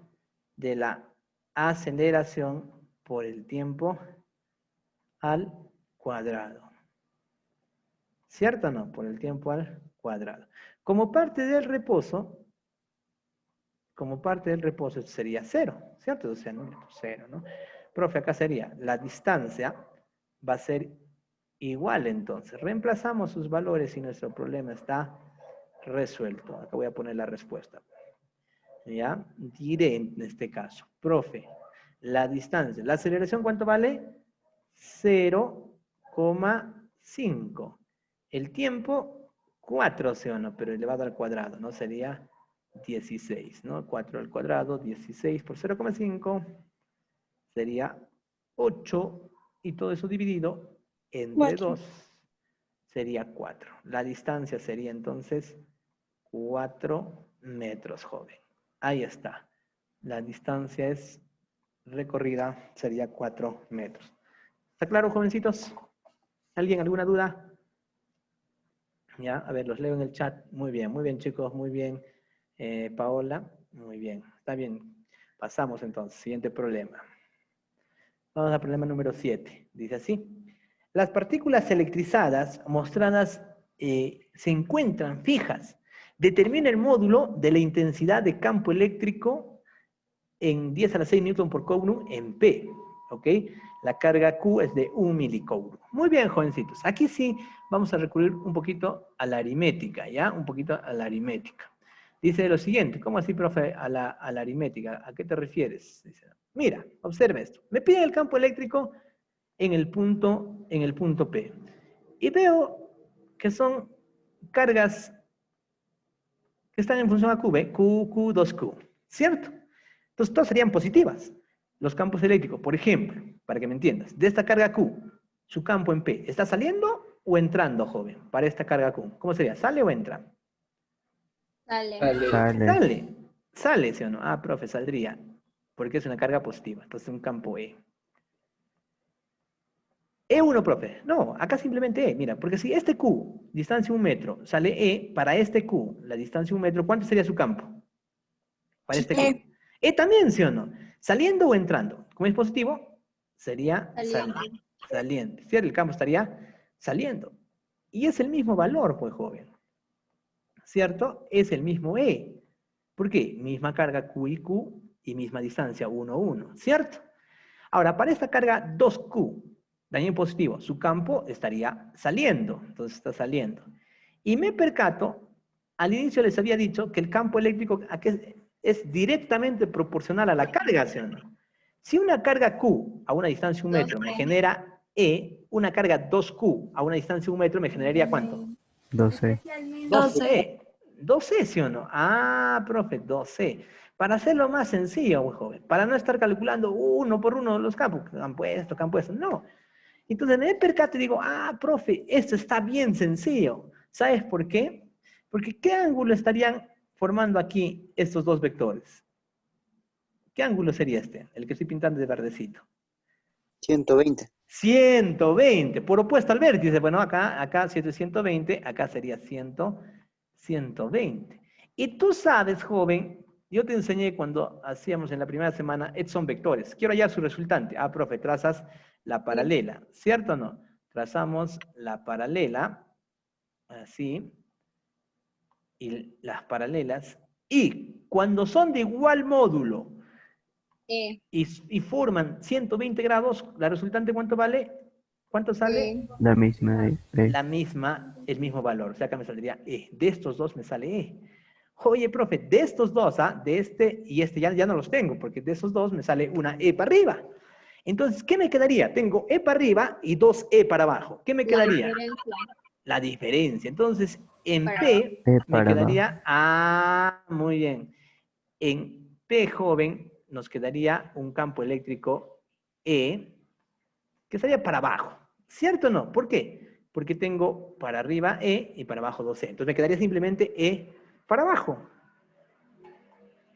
De la aceleración por el tiempo al cuadrado. ¿Cierto o no? Por el tiempo al cuadrado. Como parte del reposo esto sería 0, ¿cierto? O sea, 0, ¿no? Profe, acá sería, la distancia va a ser igual entonces. Reemplazamos sus valores y nuestro problema está resuelto. Acá voy a poner la respuesta. ¿Ya? Diré en este caso, profe, la distancia, la aceleración, ¿cuánto vale? 0,5. El tiempo, 4, ¿sí o no? Pero elevado al cuadrado, ¿no? Sería 16, ¿no? 4 al cuadrado, 16 por 0,5 sería 8 y todo eso dividido entre 2 sería 4. La distancia sería entonces 4 metros, joven. Ahí está. La distancia es recorrida, sería 4 metros. ¿Está claro, jovencitos? ¿Alguien, alguna duda? Ya, a ver, los leo en el chat. Muy bien, chicos, muy bien. Paola, muy bien. Está bien. Pasamos entonces. Siguiente problema. Vamos al problema número 7. Dice así. Las partículas electrizadas mostradas se encuentran fijas. Determina el módulo de la intensidad de campo eléctrico en 10 a la 6 newton por coulomb en P. ¿Ok? La carga Q es de 1 milicoulomb. Muy bien, jovencitos. Aquí sí vamos a recurrir un poquito a la aritmética, ¿ya? Un poquito a la aritmética. Dice lo siguiente. ¿Cómo así, profe, a la aritmética? ¿A qué te refieres? Dice, mira, observe esto. Me piden el campo eléctrico en el punto P. Y veo que son cargas que están en función a Q, ¿ve? Q, 2Q, ¿cierto? Entonces, todas serían positivas. Los campos eléctricos, por ejemplo, para que me entiendas, de esta carga Q, su campo en P, ¿está saliendo o entrando, joven? Para esta carga Q. ¿Cómo sería? ¿Sale o entra? Sale. Sale. Sale, ¿sí o no? Ah, profe, saldría. Porque es una carga positiva. Entonces, un campo E. E1, profe. No, acá simplemente E. Mira, porque si este Q, distancia 1 metro, sale E, para este Q, la distancia 1 metro, ¿cuánto sería su campo? Para este Q. E también, ¿sí o no? ¿Saliendo o entrando? Como es positivo, sería saliente. ¿Cierto? El campo estaría saliendo. Y es el mismo valor, pues, joven. ¿Cierto? Es el mismo E. ¿Por qué? Misma carga Q y Q y misma distancia 1, 1. ¿Cierto? Ahora, para esta carga 2Q, también positivo, su campo estaría saliendo. Entonces está saliendo. Y me percato, al inicio les había dicho que el campo eléctrico es directamente proporcional a la carga, ¿sí o no? Si una carga Q a una distancia 1 metro me genera E, una carga 2Q a una distancia 1 metro me generaría ¿cuánto? 12. 12. 12, ¿sí o no? Ah, profe, 12. Para hacerlo más sencillo, muy joven, para no estar calculando uno por uno los campos, campo esto, no. Entonces me percato y digo, ah, profe, esto está bien sencillo. ¿Sabes por qué? Porque ¿qué ángulo estarían formando aquí estos dos vectores? ¿Qué ángulo sería este? El que estoy pintando de verdecito. 120. 120, por opuesto al vértice. Bueno, acá 120, acá sería 120. Y tú sabes, joven, yo te enseñé cuando hacíamos en la primera semana, son vectores. Quiero hallar su resultante. Ah, profe, trazas la paralela, ¿cierto o no? Trazamos la paralela, así, y las paralelas. Y cuando son de igual módulo y forman 120 grados, ¿la resultante cuánto vale? ¿Cuánto sale? La misma. La misma, el mismo valor. O sea, acá me saldría E. De estos dos me sale E. Oye, profe, de estos dos, de este y este ya no los tengo, porque de esos dos me sale una E para arriba. Entonces, ¿qué me quedaría? Tengo E para arriba y dos E para abajo. ¿Qué me quedaría? La diferencia. Entonces, en P me quedaría, muy bien. En P, joven, nos quedaría un campo eléctrico E, que estaría para abajo. ¿Cierto o no? ¿Por qué? Porque tengo para arriba E y para abajo 2E. Entonces me quedaría simplemente E para abajo.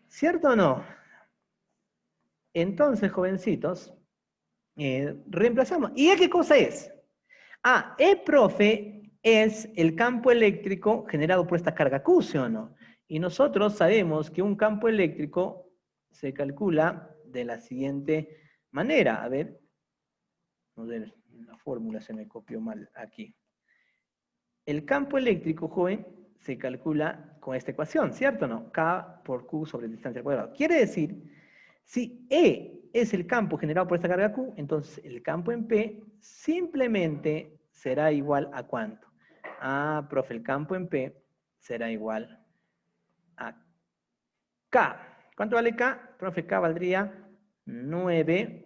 ¿Cierto o no? Entonces, jovencitos, reemplazamos. ¿Y E qué cosa es? E, profe, es el campo eléctrico generado por esta carga Q, ¿sí o no? Y nosotros sabemos que un campo eléctrico se calcula de la siguiente manera. A ver, la fórmula se me copió mal aquí. El campo eléctrico, joven, se calcula con esta ecuación, ¿cierto o no? K por Q sobre distancia al cuadrado. Quiere decir, si E es el campo generado por esta carga Q, entonces el campo en P simplemente será igual a ¿cuánto? Profe, el campo en P será igual a K. ¿Cuánto vale K? Profe, K valdría 9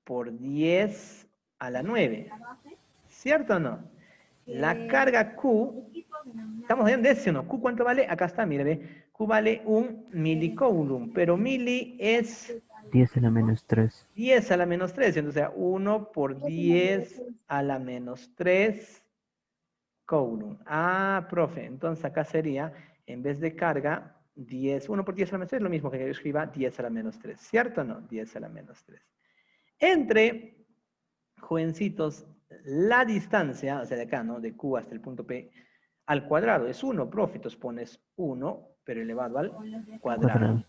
por 10 a la 9. ¿Cierto o no? La carga Q, estamos viendo eso, ¿no? Q, ¿cuánto vale? Acá está, mire, ve. Q vale 1 milicoulomb, pero mili es 10 a la menos 3. 10 a la menos 3, entonces 1 por 10 a la menos 3 coulomb. Profe, entonces acá sería, en vez de carga, 1 por 10 a la menos 3, lo mismo que yo escriba 10 a la menos 3, ¿cierto o no? 10 a la menos 3. Entre jovencitos, la distancia, o sea, de acá, ¿no? De Q hasta el punto P, al cuadrado es 1, profe. Entonces pones 1, pero elevado al cuadrado.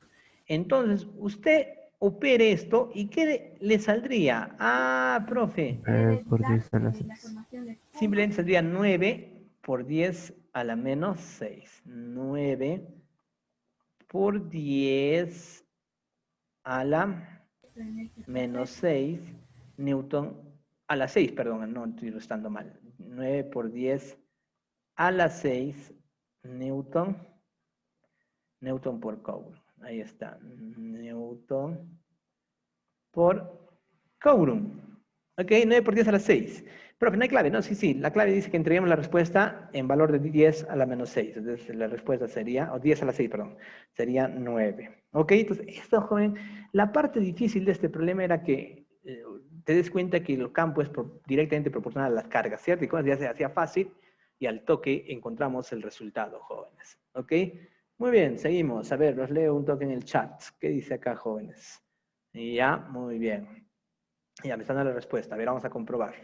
Entonces, usted opere esto, ¿y qué le saldría? Ah, profe. Por 10 a la 6. Simplemente saldría 9 por 10 a la menos 6. 9 por 10 a la menos 6 Newton a la 6, perdón, no estoy restando mal. 9 por 10 a la 6 Newton por Coulomb. Ahí está. Newton por Coulomb. Ok, 9 por 10 a la 6. Profe, no hay clave, ¿no? Sí, la clave dice que entreguemos la respuesta en valor de 10 a la menos 6. Entonces la respuesta sería, o 10 a la 6, perdón, sería 9. Ok, entonces esto, joven, la parte difícil de este problema era que te des cuenta que el campo es directamente proporcional a las cargas, ¿cierto? Y como ya se hacía fácil, y al toque encontramos el resultado, jóvenes. ¿Ok? Muy bien, seguimos. A ver, los leo un toque en el chat. ¿Qué dice acá, jóvenes? Ya, muy bien. Ya me están dando la respuesta. A ver, vamos a comprobar.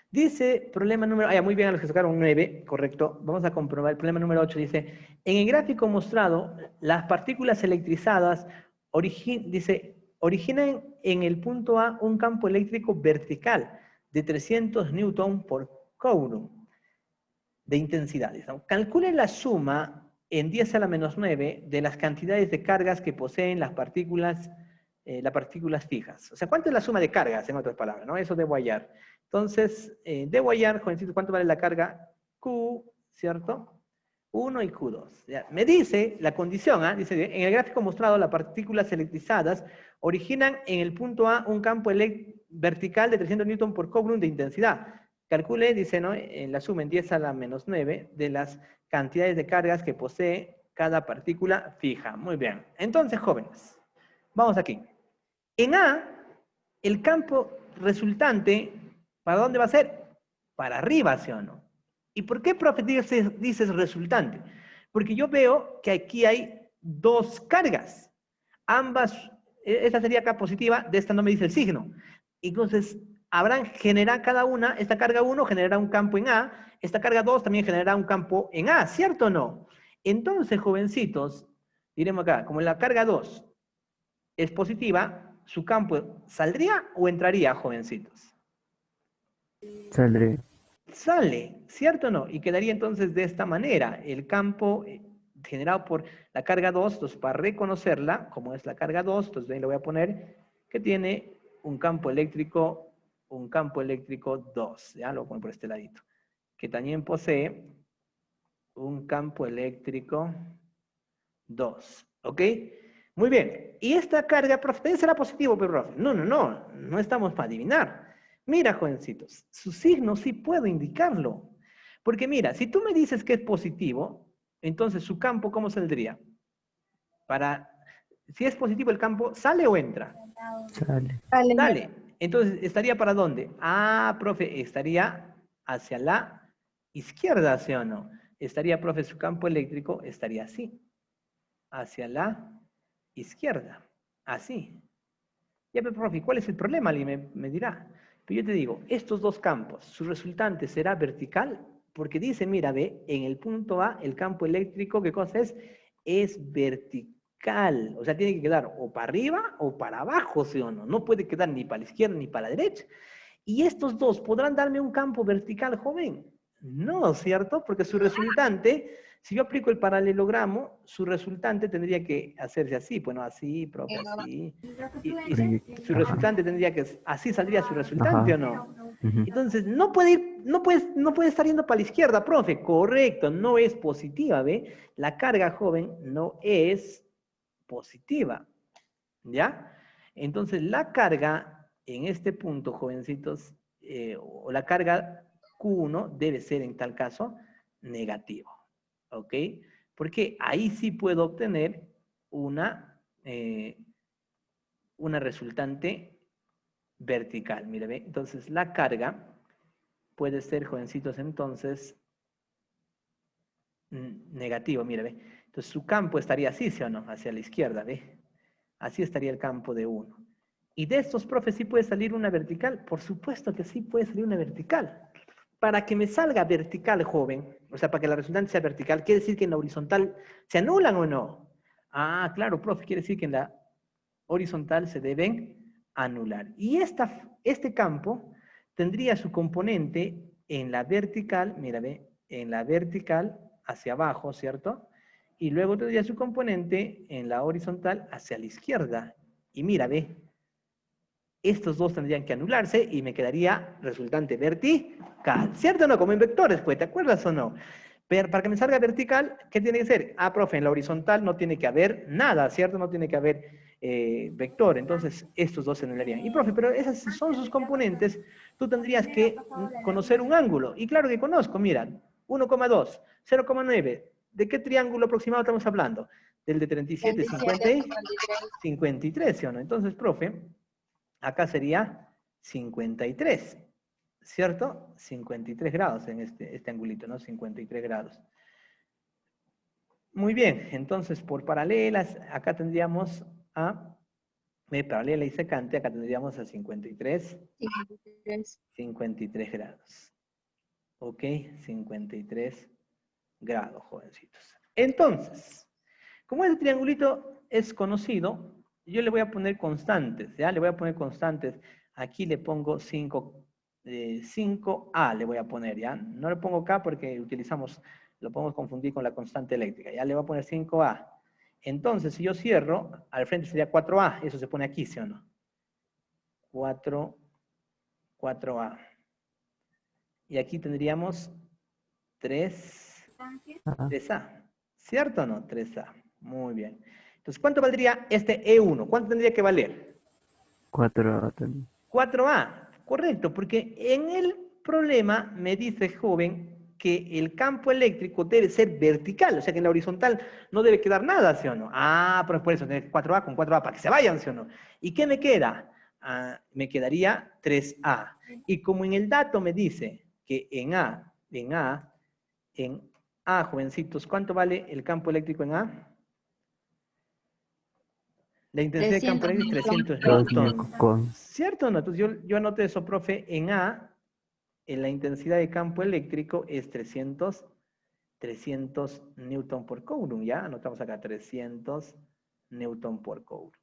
Dice, problema número... muy bien, a los que sacaron 9, correcto. Vamos a comprobar. El problema número 8 dice, en el gráfico mostrado, las partículas electrizadas originan en el punto A un campo eléctrico vertical de 300 newton por coulomb de intensidades, ¿no? Calculen la suma en 10 a la menos 9 de las cantidades de cargas que poseen las partículas fijas. O sea, ¿cuánto es la suma de cargas, en otras palabras, ¿no? Eso debo hallar. Entonces, debo hallar, jovencito, ¿cuánto vale la carga? Q, ¿cierto? 1 y Q2. ¿Ya? Me dice la condición, dice, en el gráfico mostrado, las partículas electrizadas originan en el punto A un campo vertical de 300 newton por coulomb de intensidad. Calcule, dice, ¿no? En la suma en 10 a la menos 9 de las cantidades de cargas que posee cada partícula fija. Muy bien. Entonces, jóvenes, vamos aquí. En A, el campo resultante, ¿para dónde va a ser? Para arriba, ¿sí o no? ¿Y por qué, profe, dices resultante? Porque yo veo que aquí hay dos cargas. Ambas, esta sería acá positiva, de esta no me dice el signo. Entonces, generar cada una, esta carga 1 generará un campo en A, esta carga 2 también generará un campo en A, ¿cierto o no? Entonces, jovencitos, diremos acá, como la carga 2 es positiva, ¿su campo saldría o entraría, jovencitos? Saldré. Sale, ¿cierto o no? Y quedaría entonces de esta manera, el campo generado por la carga 2, entonces para reconocerla, como es la carga 2, entonces ahí le voy a poner que tiene un campo eléctrico 2, ya lo pongo por este ladito, que también posee un campo eléctrico 2, ¿ok? Muy bien, y esta carga, profe, ¿será positivo, profe? No estamos para adivinar. Mira, jovencitos, su signo sí puedo indicarlo. Porque mira, si tú me dices que es positivo, entonces su campo, ¿cómo saldría? Si es positivo el campo, ¿sale o entra? Sale. Sale. Entonces, ¿estaría para dónde? Ah, profe, estaría hacia la izquierda, ¿sí o no? Estaría, profe, su campo eléctrico estaría así. Hacia la izquierda. Así. Ya, pero, profe, ¿cuál es el problema? Alguien me dirá. Pero yo te digo, estos dos campos, su resultante será vertical, porque dice, mira, ve, en el punto A, el campo eléctrico, ¿qué cosa es? Es vertical. O sea, tiene que quedar o para arriba o para abajo, ¿sí o no? No puede quedar ni para la izquierda ni para la derecha. ¿Y estos dos podrán darme un campo vertical, joven? No, ¿cierto? Porque su resultante, si yo aplico el paralelogramo, su resultante tendría que hacerse así, bueno, así, profe, así. Y su resultante tendría que, así saldría su resultante, ¿o no? Entonces, no puede estar yendo para la izquierda, profe. Correcto, no es positiva, ¿ve? La carga, joven, no es positiva, ¿ya? Entonces, la carga en este punto, jovencitos, o la carga Q1 debe ser en tal caso negativo, ¿ok? Porque ahí sí puedo obtener una resultante vertical, mire, ¿ve? Entonces la carga puede ser, jovencitos, entonces negativo, mire, ¿ve? Entonces su campo estaría así, ¿sí o no? Hacia la izquierda, ¿ve? Así estaría el campo de 1. Y de estos, profe, ¿sí puede salir una vertical? Por supuesto que sí puede salir una vertical. Para que me salga vertical, joven, o sea, para que la resultante sea vertical, ¿quiere decir que en la horizontal se anulan o no? Ah, claro, profe, quiere decir que en la horizontal se deben anular. Y este campo tendría su componente en la vertical, mira, ve, en la vertical hacia abajo, ¿cierto? Y luego tendría su componente en la horizontal hacia la izquierda. Y mira, ve, estos dos tendrían que anularse y me quedaría resultante vertical. ¿Cierto o no? Como en vectores, pues, ¿te acuerdas o no? Pero para que me salga vertical, ¿qué tiene que ser? Ah, profe, en la horizontal no tiene que haber nada, ¿cierto? No tiene que haber vector. Entonces, estos dos se anularían. Y, profe, pero esas son sus componentes. Tú tendrías que conocer un ángulo. Y claro que conozco, mira, 1,2, 0,9. ¿De qué triángulo aproximado estamos hablando? Del de 37, 50 y 53, ¿sí o no? Entonces, profe, acá sería 53, ¿cierto? 53 grados en este angulito, ¿no? 53 grados. Muy bien, entonces por paralelas, acá tendríamos a, paralela y secante, acá tendríamos a 53 grados. ¿Ok? 53 grados, jovencitos. Entonces, como este triangulito es conocido, yo le voy a poner constantes, ¿ya? Le voy a poner constantes. Aquí le pongo 5A, le voy a poner, ¿ya? No le pongo K porque lo podemos confundir con la constante eléctrica. Ya le voy a poner 5A. Entonces, si yo cierro, al frente sería 4A. Eso se pone aquí, ¿sí o no? 4A. Y aquí tendríamos 3A. ¿Cierto o no? 3A. Muy bien. Entonces, ¿cuánto valdría este E1? ¿Cuánto tendría que valer? 4 también. 4A. Correcto, porque en el problema me dice, joven, que el campo eléctrico debe ser vertical, o sea que en la horizontal no debe quedar nada, ¿sí o no? Ah, pero es por eso, 4A con 4A, para que se vayan, ¿sí o no? ¿Y qué me queda? Ah, me quedaría 3A. Y como en el dato me dice que en A, jovencitos, ¿cuánto vale el campo eléctrico en A? La intensidad de campo eléctrico es 300 newton. ¿Cierto o no? Entonces yo anoté eso, profe. En A, en la intensidad de campo eléctrico es 300 newton por coulomb. ¿Ya? Anotamos acá 300 newton por coulomb.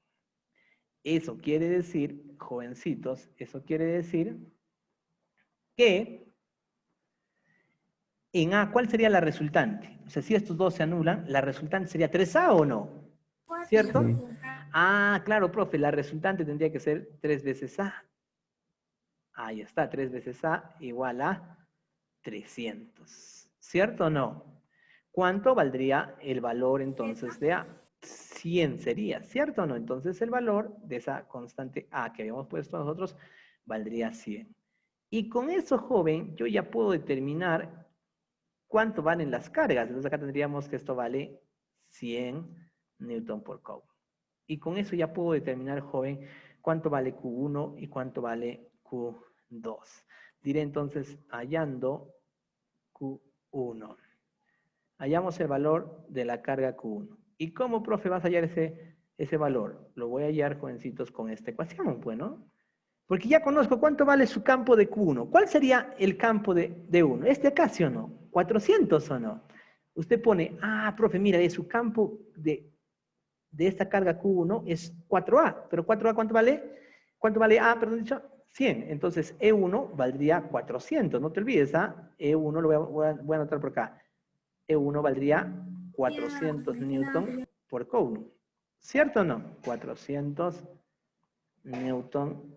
Eso quiere decir, jovencitos, eso quiere decir que en A, ¿cuál sería la resultante? O sea, si estos dos se anulan, ¿la resultante sería 3A o no? ¿Cierto? Sí. Ah, claro, profe, la resultante tendría que ser 3 veces A. Ahí está, 3 veces A igual a 300. ¿Cierto o no? ¿Cuánto valdría el valor entonces de A? 100 sería, ¿cierto o no? Entonces el valor de esa constante A que habíamos puesto nosotros valdría 100. Y con eso, joven, yo ya puedo determinar cuánto valen las cargas. Entonces acá tendríamos que esto vale 100 newton por coulomb. Y con eso ya puedo determinar, joven, cuánto vale Q1 y cuánto vale Q2. Diré entonces, hallando Q1. Hallamos el valor de la carga Q1. ¿Y cómo, profe, vas a hallar ese valor? Lo voy a hallar, jovencitos, con esta ecuación, pues, ¿no? Porque ya conozco cuánto vale su campo de Q1. ¿Cuál sería el campo de 1? ¿Este acá, sí o no? ¿400 o no? Usted pone, profe, mira, de su campo de esta carga Q1 es 4A. ¿Pero 4A cuánto vale? ¿Cuánto vale A, perdón dicho? 100. Entonces, E1 valdría 400. No te olvides, E1 lo voy a anotar por acá. E1 valdría 400 newton por coulomb. ¿Cierto o no? 400 newton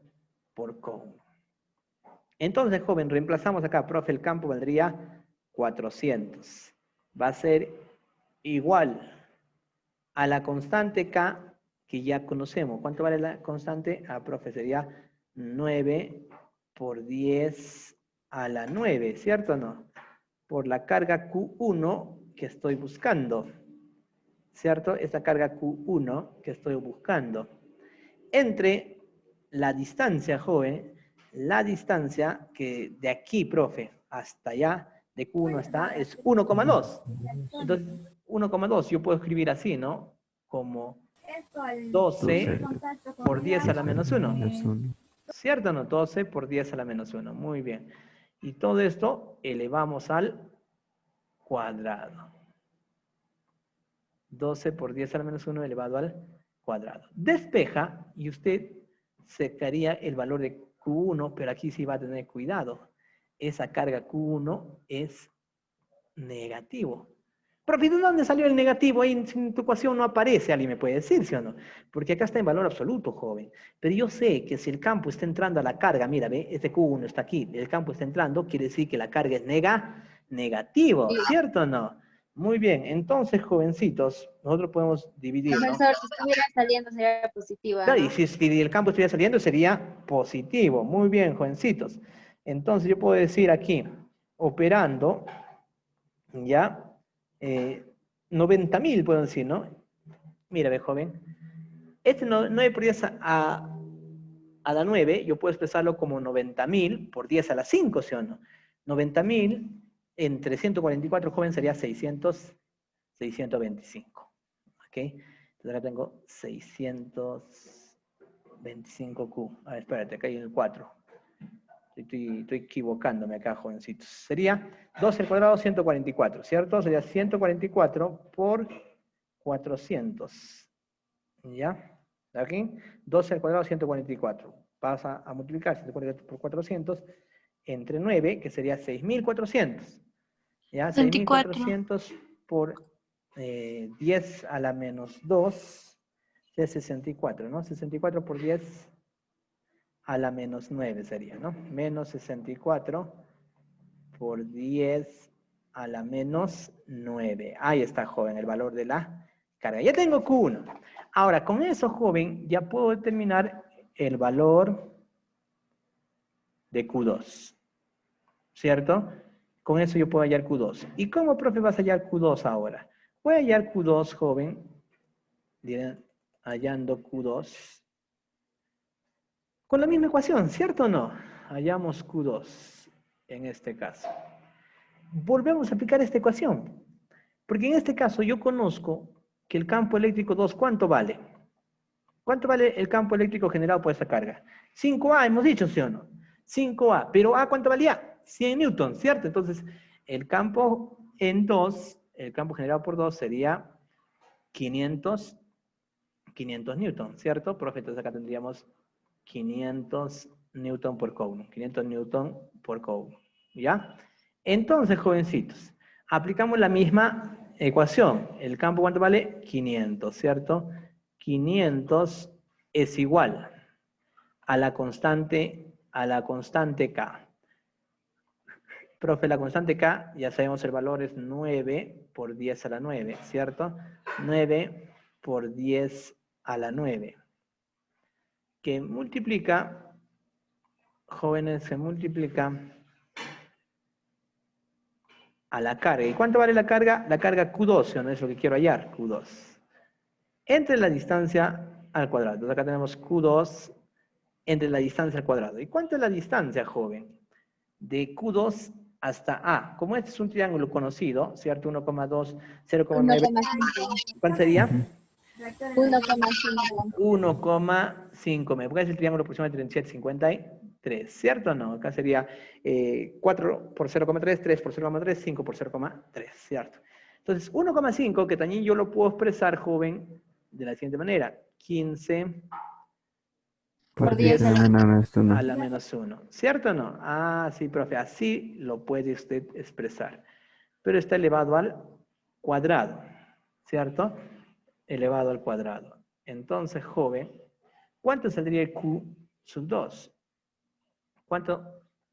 por coulomb. Entonces, joven, reemplazamos acá, profe, el campo valdría 400. Va a ser igual a la constante K que ya conocemos. ¿Cuánto vale la constante? Profe, sería 9 por 10 a la 9, ¿cierto o no? Por la carga Q1 que estoy buscando, ¿cierto? Esta carga Q1 que estoy buscando. Entre la distancia, joven, la distancia que de aquí, profe, hasta allá, de Q1 hasta, es 1,2. Entonces, 1,2 yo puedo escribir así, ¿no? Como 12 por 10 a la menos 1. Menos 1. ¿Cierto o no? 12 por 10 a la menos 1. Muy bien. Y todo esto elevamos al cuadrado. 12 por 10 a la menos 1 elevado al cuadrado. Despeja y usted sacaría el valor de Q1, pero aquí sí va a tener cuidado. Esa carga Q1 es negativo. Profe, ¿de dónde salió el negativo? Ahí en tu ecuación no aparece, alguien me puede decir, ¿sí o no? Porque acá está en valor absoluto, joven. Pero yo sé que si el campo está entrando a la carga, mira, ve, este Q1 está aquí, el campo está entrando, quiere decir que la carga es negativo, ¿cierto o no? Muy bien, entonces, jovencitos, nosotros podemos dividirlo. Profesor, si estuviera saliendo sería positiva, Claro, ¿no? y si el campo estuviera saliendo sería positivo. Muy bien, jovencitos. Entonces yo puedo decir aquí, operando, ya, 90.000 puedo decir, ¿no? Mira, ve, joven. Este 9 por 10 a la 9, yo puedo expresarlo como 90.000 por 10 a la 5, ¿sí o no? 90.000 entre 144, joven, sería 625. ¿Ok? Entonces acá tengo 625Q. A ver, espérate, acá hay el 4. Estoy equivocándome acá, jovencitos. Sería 12 al cuadrado, 144, ¿cierto? Sería 144 por 400. ¿Ya? ¿Aquí? 12 al cuadrado, 144. Pasa a multiplicar 144 por 400 entre 9, que sería 6.400. ¿Ya? 6.400 por 10 a la menos 2 es 64, ¿no? 64 por 10 a la menos 9 sería, ¿no? Menos 64 por 10 a la menos 9. Ahí está, joven, el valor de la carga. Ya tengo Q1. Ahora, con eso, joven, ya puedo determinar el valor de Q2. ¿Cierto? Con eso yo puedo hallar Q2. ¿Y cómo, profe, vas a hallar Q2 ahora? Voy a hallar Q2, joven. Dirán, hallando Q2. Con la misma ecuación, ¿cierto o no? Hallamos Q2 en este caso. Volvemos a aplicar esta ecuación. Porque en este caso yo conozco que el campo eléctrico 2, ¿cuánto vale? ¿Cuánto vale el campo eléctrico generado por esta carga? 5A, hemos dicho, ¿sí o no? 5A. Pero A, ¿cuánto valía? 100 newtons, ¿cierto? Entonces, el campo en 2, el campo generado por 2 sería 500 newtons, ¿cierto? Profe, entonces acá tendríamos 500 newton por coulomb. 500 newton por coulomb. ¿Ya? Entonces, jovencitos, aplicamos la misma ecuación. ¿El campo cuánto vale? 500, ¿cierto? 500 es igual a la constante K. Profe, la constante K, ya sabemos el valor es 9 por 10 a la 9, ¿cierto? 9 por 10 a la 9. Que multiplica, jóvenes, se multiplica a la carga. ¿Y cuánto vale la carga? La carga Q2, ¿no? Es lo que quiero hallar, Q2. Entre la distancia al cuadrado. Entonces acá tenemos Q2 entre la distancia al cuadrado. ¿Y cuánto es la distancia, joven? De Q2 hasta A. Como este es un triángulo conocido, ¿cierto? 1,2, 0,9. ¿Cuál sería? 1,5. 1,5. Porque es el triángulo aproximadamente 37,53. ¿Cierto o no? Acá sería 4 por 0,3, 3 por 0,3, 5 por 0,3. ¿Cierto? Entonces, 1,5, que también yo lo puedo expresar, joven, de la siguiente manera. 15 Por 10 a la menos 1. a la menos 1. ¿Cierto o no? Ah, sí, profe. Así lo puede usted expresar. Pero está elevado al cuadrado. ¿Cierto? Elevado al cuadrado. Entonces, joven, ¿cuánto saldría el Q sub 2? ¿Cuánto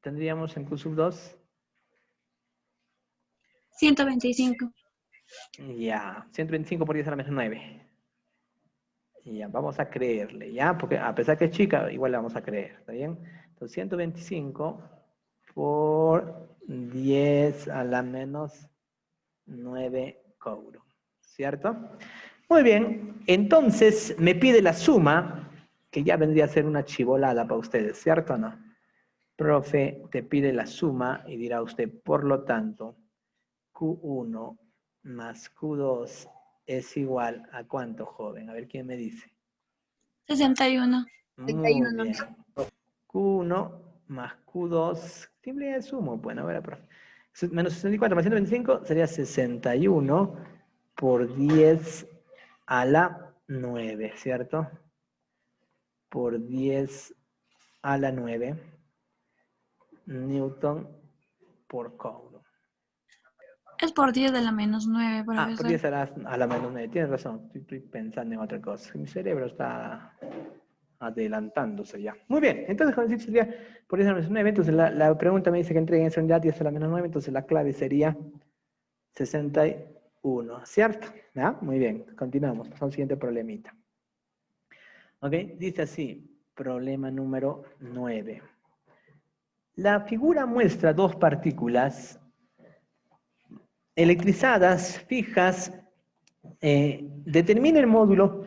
tendríamos en Q sub 2? 125. Ya, 125 por 10 a la menos 9. Ya, vamos a creerle, ¿ya? Porque a pesar que es chica, igual le vamos a creer, ¿está bien? Entonces, 125 por 10 a la menos 9 coulomb, ¿cierto? Muy bien, entonces me pide la suma, que ya vendría a ser una chivolada para ustedes, ¿cierto o no? Profe, te pide la suma y dirá usted, por lo tanto, Q1 más Q2 es igual a ¿cuánto, joven? A ver, ¿quién me dice? 61. Muy 61. bien. Q1 más Q2. Simple sumo, bueno, a ver, profe. Menos 64 más 125 sería 61 por 10 a la 9, ¿cierto? Por 10 a la 9 Newton por Coulomb. Es por 10 de la menos 9, Por profesor. 10 a la menos 9. Tienes razón, estoy pensando en otra cosa. Mi cerebro está adelantándose ya. Muy bien, entonces jovencito sería por 10 a la menos 9. Entonces la pregunta me dice que entreguen esa unidad 10 a la menos 9, entonces la clave sería 61, ¿cierto? ¿Ya? Muy bien, continuamos, pasamos al siguiente problemita. Ok, dice así, problema número 9. La figura muestra dos partículas electrizadas, fijas. Determina el módulo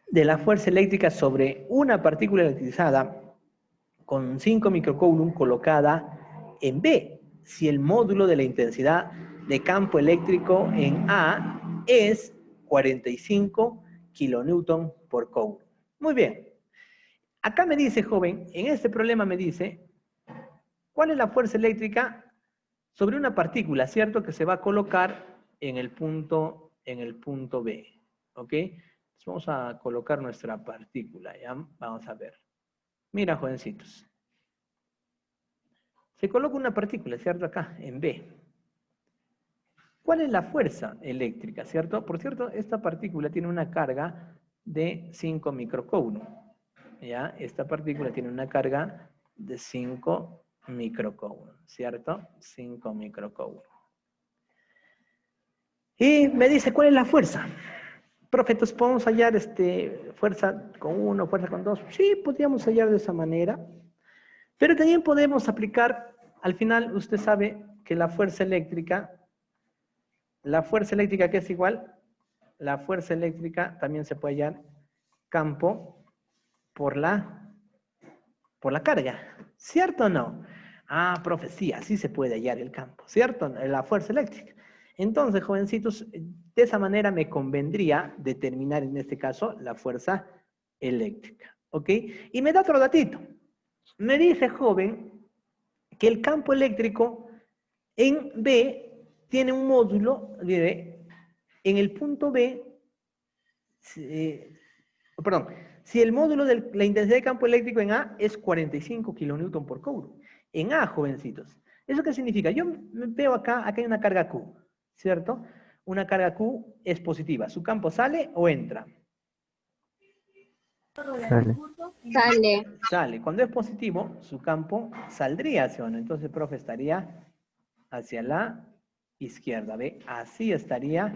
de la fuerza eléctrica sobre una partícula electrizada con 5 microcoulomb colocada en B, si el módulo de la intensidad de campo eléctrico en A es 45 kilonewton por coulomb. Muy bien. Acá me dice, joven, en este problema me dice, ¿cuál es la fuerza eléctrica sobre una partícula, cierto? Que se va a colocar en el punto B, ¿ok? Entonces vamos a colocar nuestra partícula, ¿ya? Vamos a ver. Mira, jovencitos. Se coloca una partícula, ¿cierto? Acá, en B. ¿Cuál es la fuerza eléctrica, cierto? Por cierto, esta partícula tiene una carga de 5 microcoulomb, ¿ya? Esta partícula tiene una carga de 5 microcoulomb, ¿cierto? 5 microcoulomb. Y me dice, ¿cuál es la fuerza? Profe, entonces podemos hallar fuerza con 1, fuerza con 2. Sí, podríamos hallar de esa manera. Pero también podemos aplicar, al final, usted sabe que la fuerza eléctrica, ¿qué es igual? La fuerza eléctrica también se puede hallar campo por la carga. ¿Cierto o no? Ah, profe, sí, así se puede hallar el campo, ¿cierto? La fuerza eléctrica. Entonces, jovencitos, de esa manera me convendría determinar en este caso la fuerza eléctrica, ¿ok? Y me da otro datito. Me dice, joven, que el campo eléctrico en B tiene un módulo, en el punto B, perdón, si el módulo de la intensidad de campo eléctrico en A es 45 kilonewton por coulomb. En A, jovencitos. ¿Eso qué significa? Yo veo acá hay una carga Q, ¿cierto? Una carga Q es positiva. ¿Su campo sale o entra? Sale. Sale. Sale. Cuando es positivo, su campo saldría hacia uno. Entonces el profe estaría hacia la izquierda. ¿Ve? Así estaría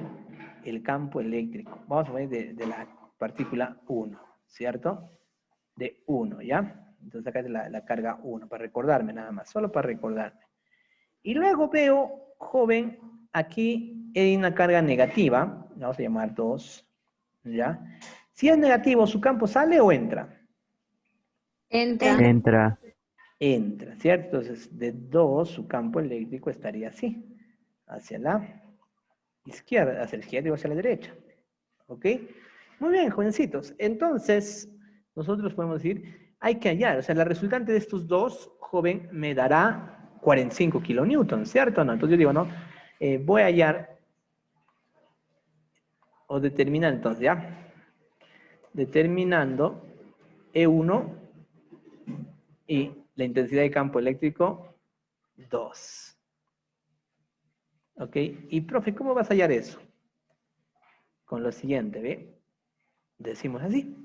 el campo eléctrico. Vamos a ver de la partícula 1, ¿cierto? De 1, ¿ya? Entonces acá es la carga 1, para recordarme nada más, solo para recordarme. Y luego veo, joven, aquí hay una carga negativa, vamos a llamar 2, ¿ya? Si es negativo, ¿su campo sale o entra? Entra. Entra. Entra, ¿cierto? Entonces, de 2, su campo eléctrico estaría así, hacia la izquierda, hacia la izquierda y hacia la derecha. ¿Ok? Muy bien, jovencitos. Entonces, nosotros podemos decir, hay que hallar, o sea, la resultante de estos dos, joven, me dará 45 kilonewtons, ¿cierto o no? Entonces yo digo, no, voy a hallar, o determinar entonces, ¿ya? Determinando E1 y la intensidad de campo eléctrico, 2. ¿Ok? Y, profe, ¿cómo vas a hallar eso? Con lo siguiente, ¿ve? Decimos así.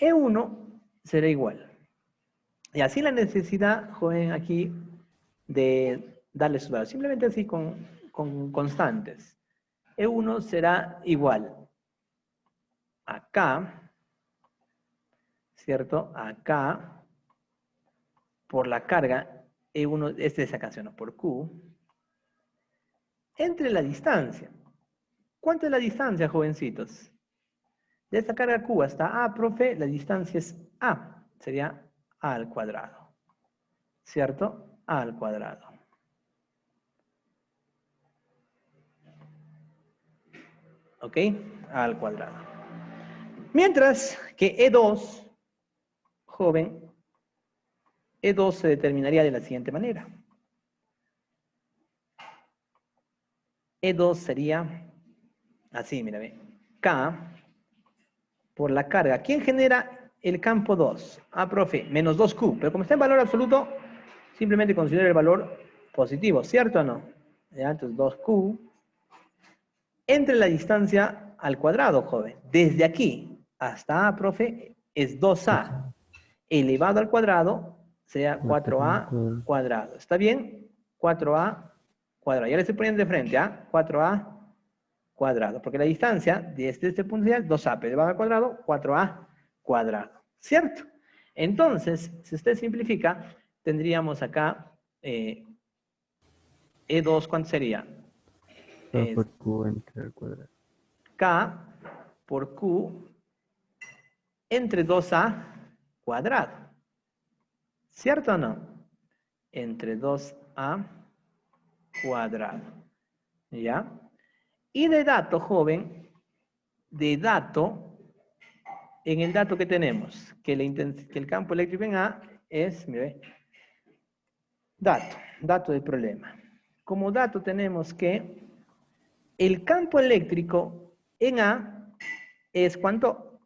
E1 será igual. Y así la necesidad, joven, aquí de darle sus valores. Simplemente así con constantes. E1 será igual. Acá, ¿cierto? Acá, por la carga, E1, esta es acá, ¿no? Por Q, entre la distancia. ¿Cuánto es la distancia, jovencitos? De esta carga Q hasta A, profe, la distancia es A. Sería A al cuadrado. ¿Cierto? A al cuadrado. ¿Ok? al cuadrado. Mientras que E2, joven, E2 se determinaría de la siguiente manera. E2 sería así, mira, ve. K por la carga. ¿Quién genera el campo 2? Ah, profe, menos 2Q. Pero como está en valor absoluto, simplemente considera el valor positivo, ¿cierto o no? Ya, entonces 2Q entre la distancia al cuadrado, joven. Desde aquí hasta A, profe, es 2A. Elevado al cuadrado, sea 4A cuadrado. ¿Está bien? 4A cuadrado. Ya le estoy poniendo de frente, ¿ah? 4A cuadrado. Porque la distancia desde este punto es 2A, pero elevado al cuadrado, 4A cuadrado. ¿Cierto? Entonces, si usted simplifica, tendríamos acá E2, ¿cuánto sería? K por Q entre al cuadrado. K por Q entre 2A cuadrado. ¿Cierto o no? Entre 2A cuadrado. ¿Ya? Y de dato, joven, de dato, en el dato que tenemos, que el campo eléctrico en A es, mire, dato del problema. Como dato tenemos que el campo eléctrico en A es ¿cuánto?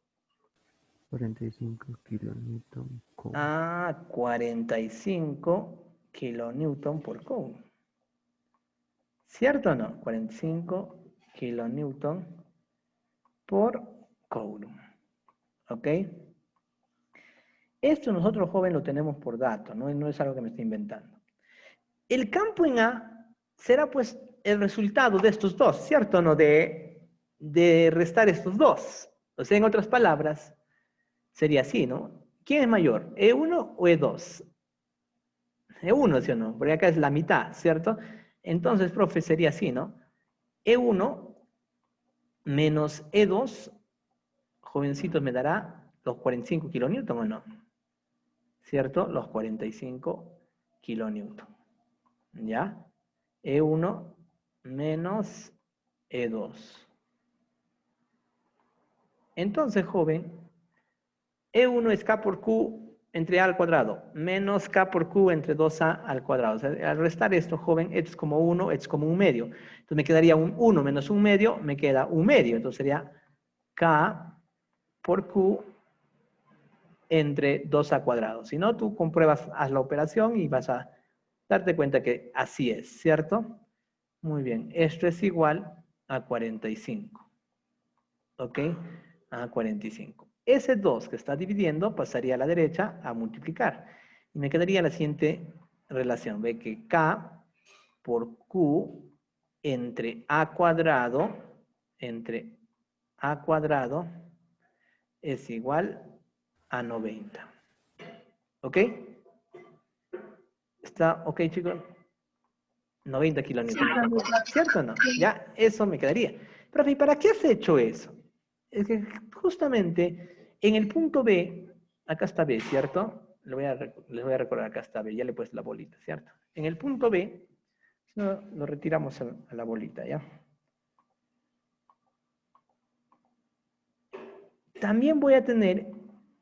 45 kilonewton. A 45 kilonewton por coulomb. ¿Cierto o no? 45 kilonewton por coulomb. ¿Ok? Esto nosotros, joven, lo tenemos por dato, no es algo que me estoy inventando. El campo en A será, pues, el resultado de estos dos, ¿cierto o no? De restar estos dos. O sea, en otras palabras, sería así, ¿no? ¿Quién es mayor, E1 o E2? E1, ¿sí o no? Porque acá es la mitad, ¿cierto? Entonces, profe, sería así, ¿no? E1 menos E2, jovencitos, me dará los 45 kilonewton, ¿o no? ¿Cierto? Los 45 kilonewton. ¿Ya? E1 menos E2. Entonces, joven, E1 es K por Q entre A al cuadrado, menos K por Q entre 2A al cuadrado. O sea, al restar esto, joven, esto es como 1, esto es como 1 medio. Entonces me quedaría un 1 menos 1 medio, me queda 1 medio. Entonces sería K por Q entre 2A cuadrado. Si no, tú compruebas, haz la operación y vas a darte cuenta que así es, ¿cierto? Muy bien, esto es igual a 45. ¿Ok? A 45. Ese 2 que está dividiendo pasaría a la derecha a multiplicar. Y me quedaría la siguiente relación. Ve que K por Q entre A cuadrado es igual a 90. ¿Ok? ¿Está ok, chicos? 90 kilonewton. ¿Cierto o no? Ya, eso me quedaría. Profe, ¿y para qué has hecho eso? Es que justamente en el punto B, acá está B, ¿cierto? Les voy a recordar, acá está B, ya le he puesto la bolita, ¿cierto? En el punto B, lo retiramos a la bolita, ¿ya? También voy a tener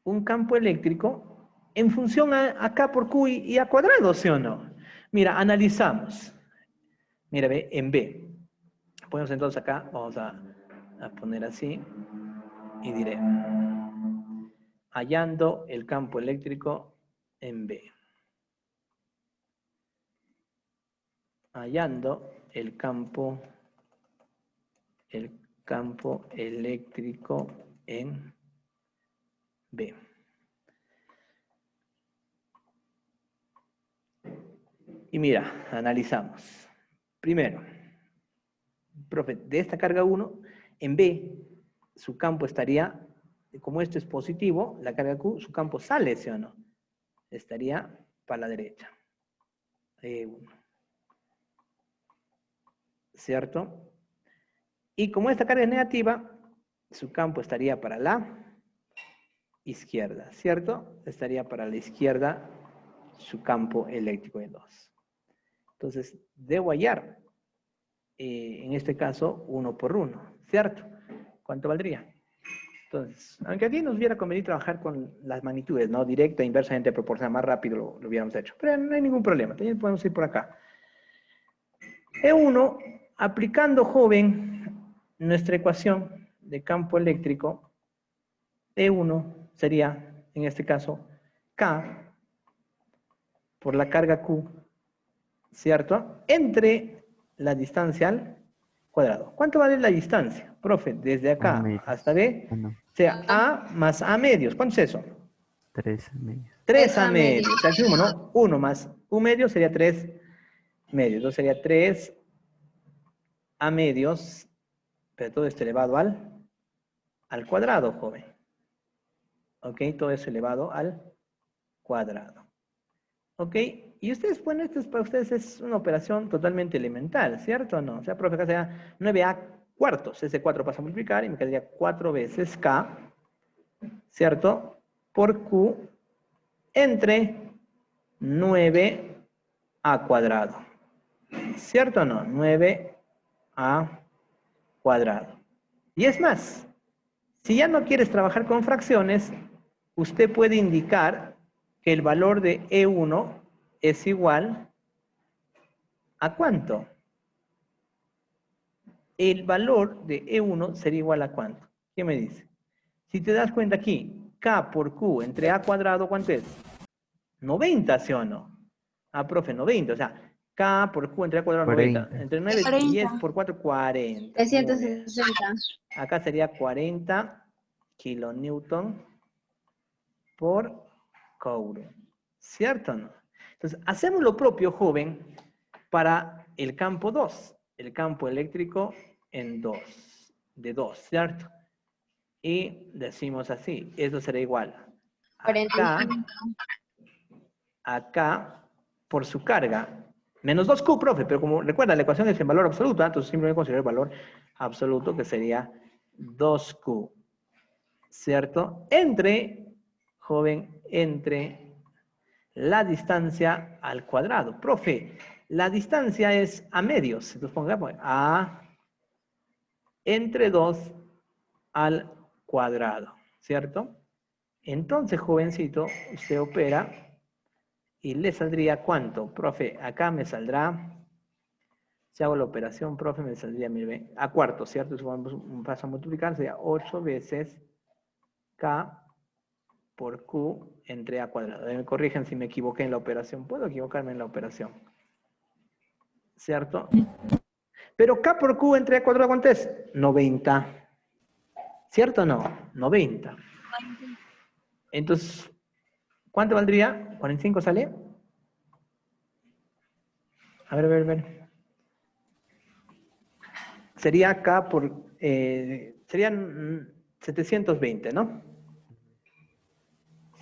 un campo eléctrico en función a K por Q y A cuadrado, ¿sí o no? Mira, analizamos. Mira, ve, en B. Ponemos entonces acá, vamos a poner así, y diré, hallando el campo eléctrico en B. Hallando el campo eléctrico en B. Y mira, analizamos. Primero, profe, de esta carga 1, en B, su campo estaría, como esto es positivo, la carga Q, su campo sale, ¿sí o no? Estaría para la derecha. E1. ¿Cierto? Y como esta carga es negativa, su campo estaría para la izquierda, ¿cierto? Estaría para la izquierda su campo eléctrico de 2. Entonces, debo hallar, en este caso, 1 por 1, ¿cierto? ¿Cuánto valdría? Entonces, aunque aquí nos hubiera convenido trabajar con las magnitudes, ¿no? Directa, inversamente proporcional, más rápido lo hubiéramos hecho. Pero no hay ningún problema, también podemos ir por acá. E1, aplicando, joven, nuestra ecuación de campo eléctrico, E1 sería, en este caso, K por la carga Q, ¿cierto? Entre la distancia al cuadrado. ¿Cuánto vale la distancia? Profe, desde acá medios. hasta B, Ah, no. o sea, A más A medios. ¿Cuánto es eso? 3 medios. 3 A medios. O sea, sumo, ¿no? 1 más U medio sería 3 medios. Entonces sería 3 A medios, pero todo esto elevado al cuadrado, joven. ¿Ok? Todo eso elevado al cuadrado. ¿Ok? Y ustedes, bueno, esto es, para ustedes es una operación totalmente elemental, ¿cierto o no? O sea, profe, acá sería 9A cuartos. Ese 4 pasa a multiplicar y me quedaría 4 veces K, ¿cierto? Por Q entre 9A cuadrado. ¿Cierto o no? 9A cuadrado. Y es más, si ya no quieres trabajar con fracciones, usted puede indicar que el valor de E1 es igual ¿a cuánto? El valor de E1 sería igual a ¿cuánto? ¿Qué me dice? Si te das cuenta aquí, K por Q entre A cuadrado, ¿cuánto es? 90, ¿sí o no? Ah, profe, 90, o sea, K por Q entre A cuadrado, 90. 40. Entre 9 y 10 por 4, 40. Muy bien. 360. Acá sería 40 kilonewton por coulomb. ¿Cierto o no? Entonces, hacemos lo propio, joven, para el campo 2. El campo eléctrico en 2. De 2, ¿cierto? Y decimos así, eso será igual acá por su carga, menos 2Q, profe, pero como recuerda, la ecuación es en valor absoluto, entonces simplemente considero el valor absoluto, que sería 2Q, ¿cierto? Entre, joven, entre la distancia al cuadrado. Profe, la distancia es a medios, entonces pongamos A entre 2 al cuadrado, ¿cierto? Entonces, jovencito, usted opera y le saldría ¿cuánto? Profe, acá me saldrá, si hago la operación, profe, me saldría, mire, a cuarto, ¿cierto? Si paso a multiplicar, sería 8 veces K por Q entre A cuadrado. Me corrigen si me equivoqué en la operación. ¿Puedo equivocarme en la operación? ¿Cierto? Pero K por Q entre A cuadrado, ¿cuánto es? 90. ¿Cierto o no? 90. Entonces, ¿cuánto valdría? ¿45 sale? A ver. Sería K por... serían 720, ¿no?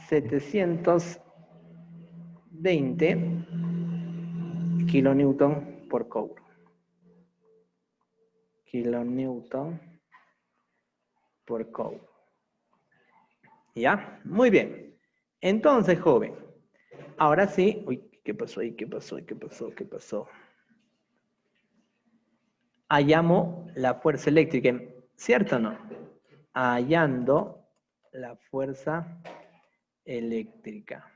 720 kilonewton por coulomb. Kilonewton por coulomb. ¿Ya? Muy bien. Entonces, joven, ahora sí... Uy, ¿qué pasó ahí? ¿Qué pasó? Hallamos la fuerza eléctrica, ¿cierto o no? Hallando la fuerza eléctrica.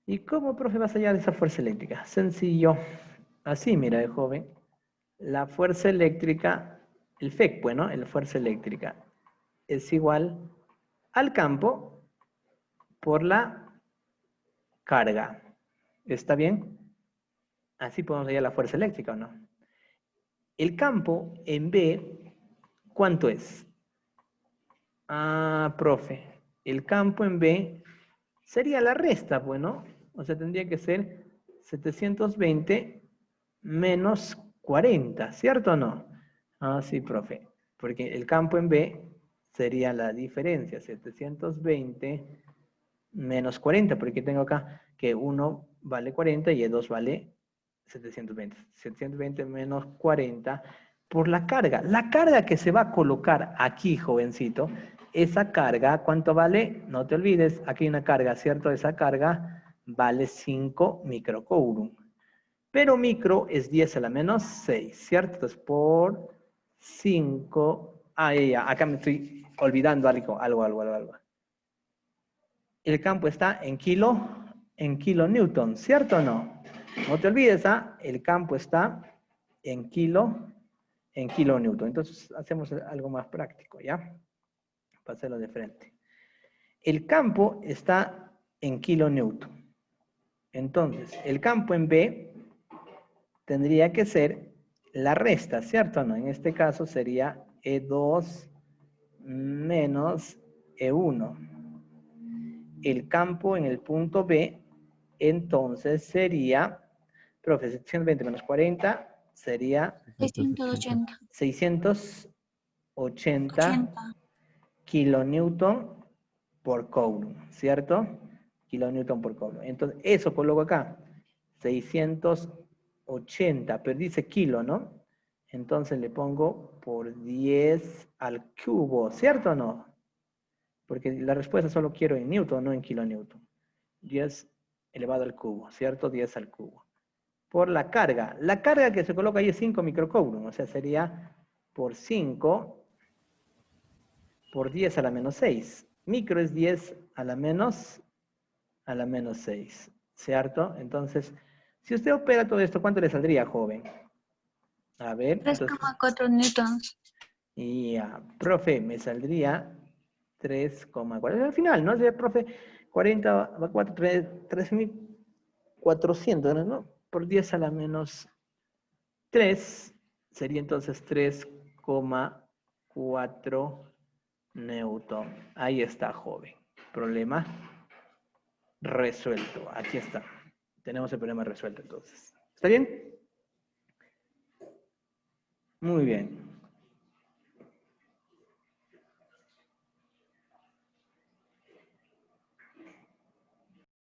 ¿Y cómo, profe, vas a hallar esa fuerza eléctrica? Sencillo. Así, mira, joven. La fuerza eléctrica, el FEC, bueno, la fuerza eléctrica es igual al campo por la carga. ¿Está bien? Así podemos hallar la fuerza eléctrica, ¿o no? El campo en B, ¿cuánto es? Ah, profe, el campo en B sería la resta, bueno, o sea, tendría que ser 720 menos 40, ¿cierto o no? Ah, sí, profe, porque el campo en B sería la diferencia, 720 menos 40, porque tengo acá que 1 vale 40 y el 2 vale 720. 720 menos 40 por la carga. La carga que se va a colocar aquí, jovencito, esa carga, ¿cuánto vale? No te olvides, aquí hay una carga, ¿cierto? Esa carga vale 5 microcoulomb. Pero micro es 10 a la menos 6, ¿cierto? Entonces, por 5. Ah, ya. Acá me estoy olvidando algo. El campo está en kilonewton, ¿cierto o no? No te olvides, ¿ah? El campo está en kilonewton. Entonces, hacemos algo más práctico, ¿ya? Para hacerlo de frente. El campo está en kilonewton. Entonces, el campo en B tendría que ser la resta, ¿cierto o no? En este caso sería E2 menos E1. El campo en el punto B, entonces sería, profe, 620 menos 40 sería 680. 680 kilonewton por coulomb, ¿cierto? Kilonewton por coulomb. Entonces, eso coloco acá, 680, pero dice kilo, ¿no? Entonces le pongo por 10 al cubo, ¿cierto o no? Porque la respuesta solo quiero en newton, no en kilonewton. 10 elevado al cubo, ¿cierto? 10 al cubo. Por la carga. La carga que se coloca ahí es 5 microcoulomb, o sea, sería por 5 por 10 a la menos 6. Micro es 10 a la menos 6, ¿cierto? Entonces, si usted opera todo esto, ¿cuánto le saldría, joven? A ver. 3,4 newtons. Y profe, me saldría 3,4. Al final, ¿no? Sería, profe, 40, 3.400, ¿no? Por 10 a la menos 3, sería entonces 3,4 newton. Ahí está, joven. Problema resuelto. Aquí está. Tenemos el problema resuelto entonces. ¿Está bien? Muy bien.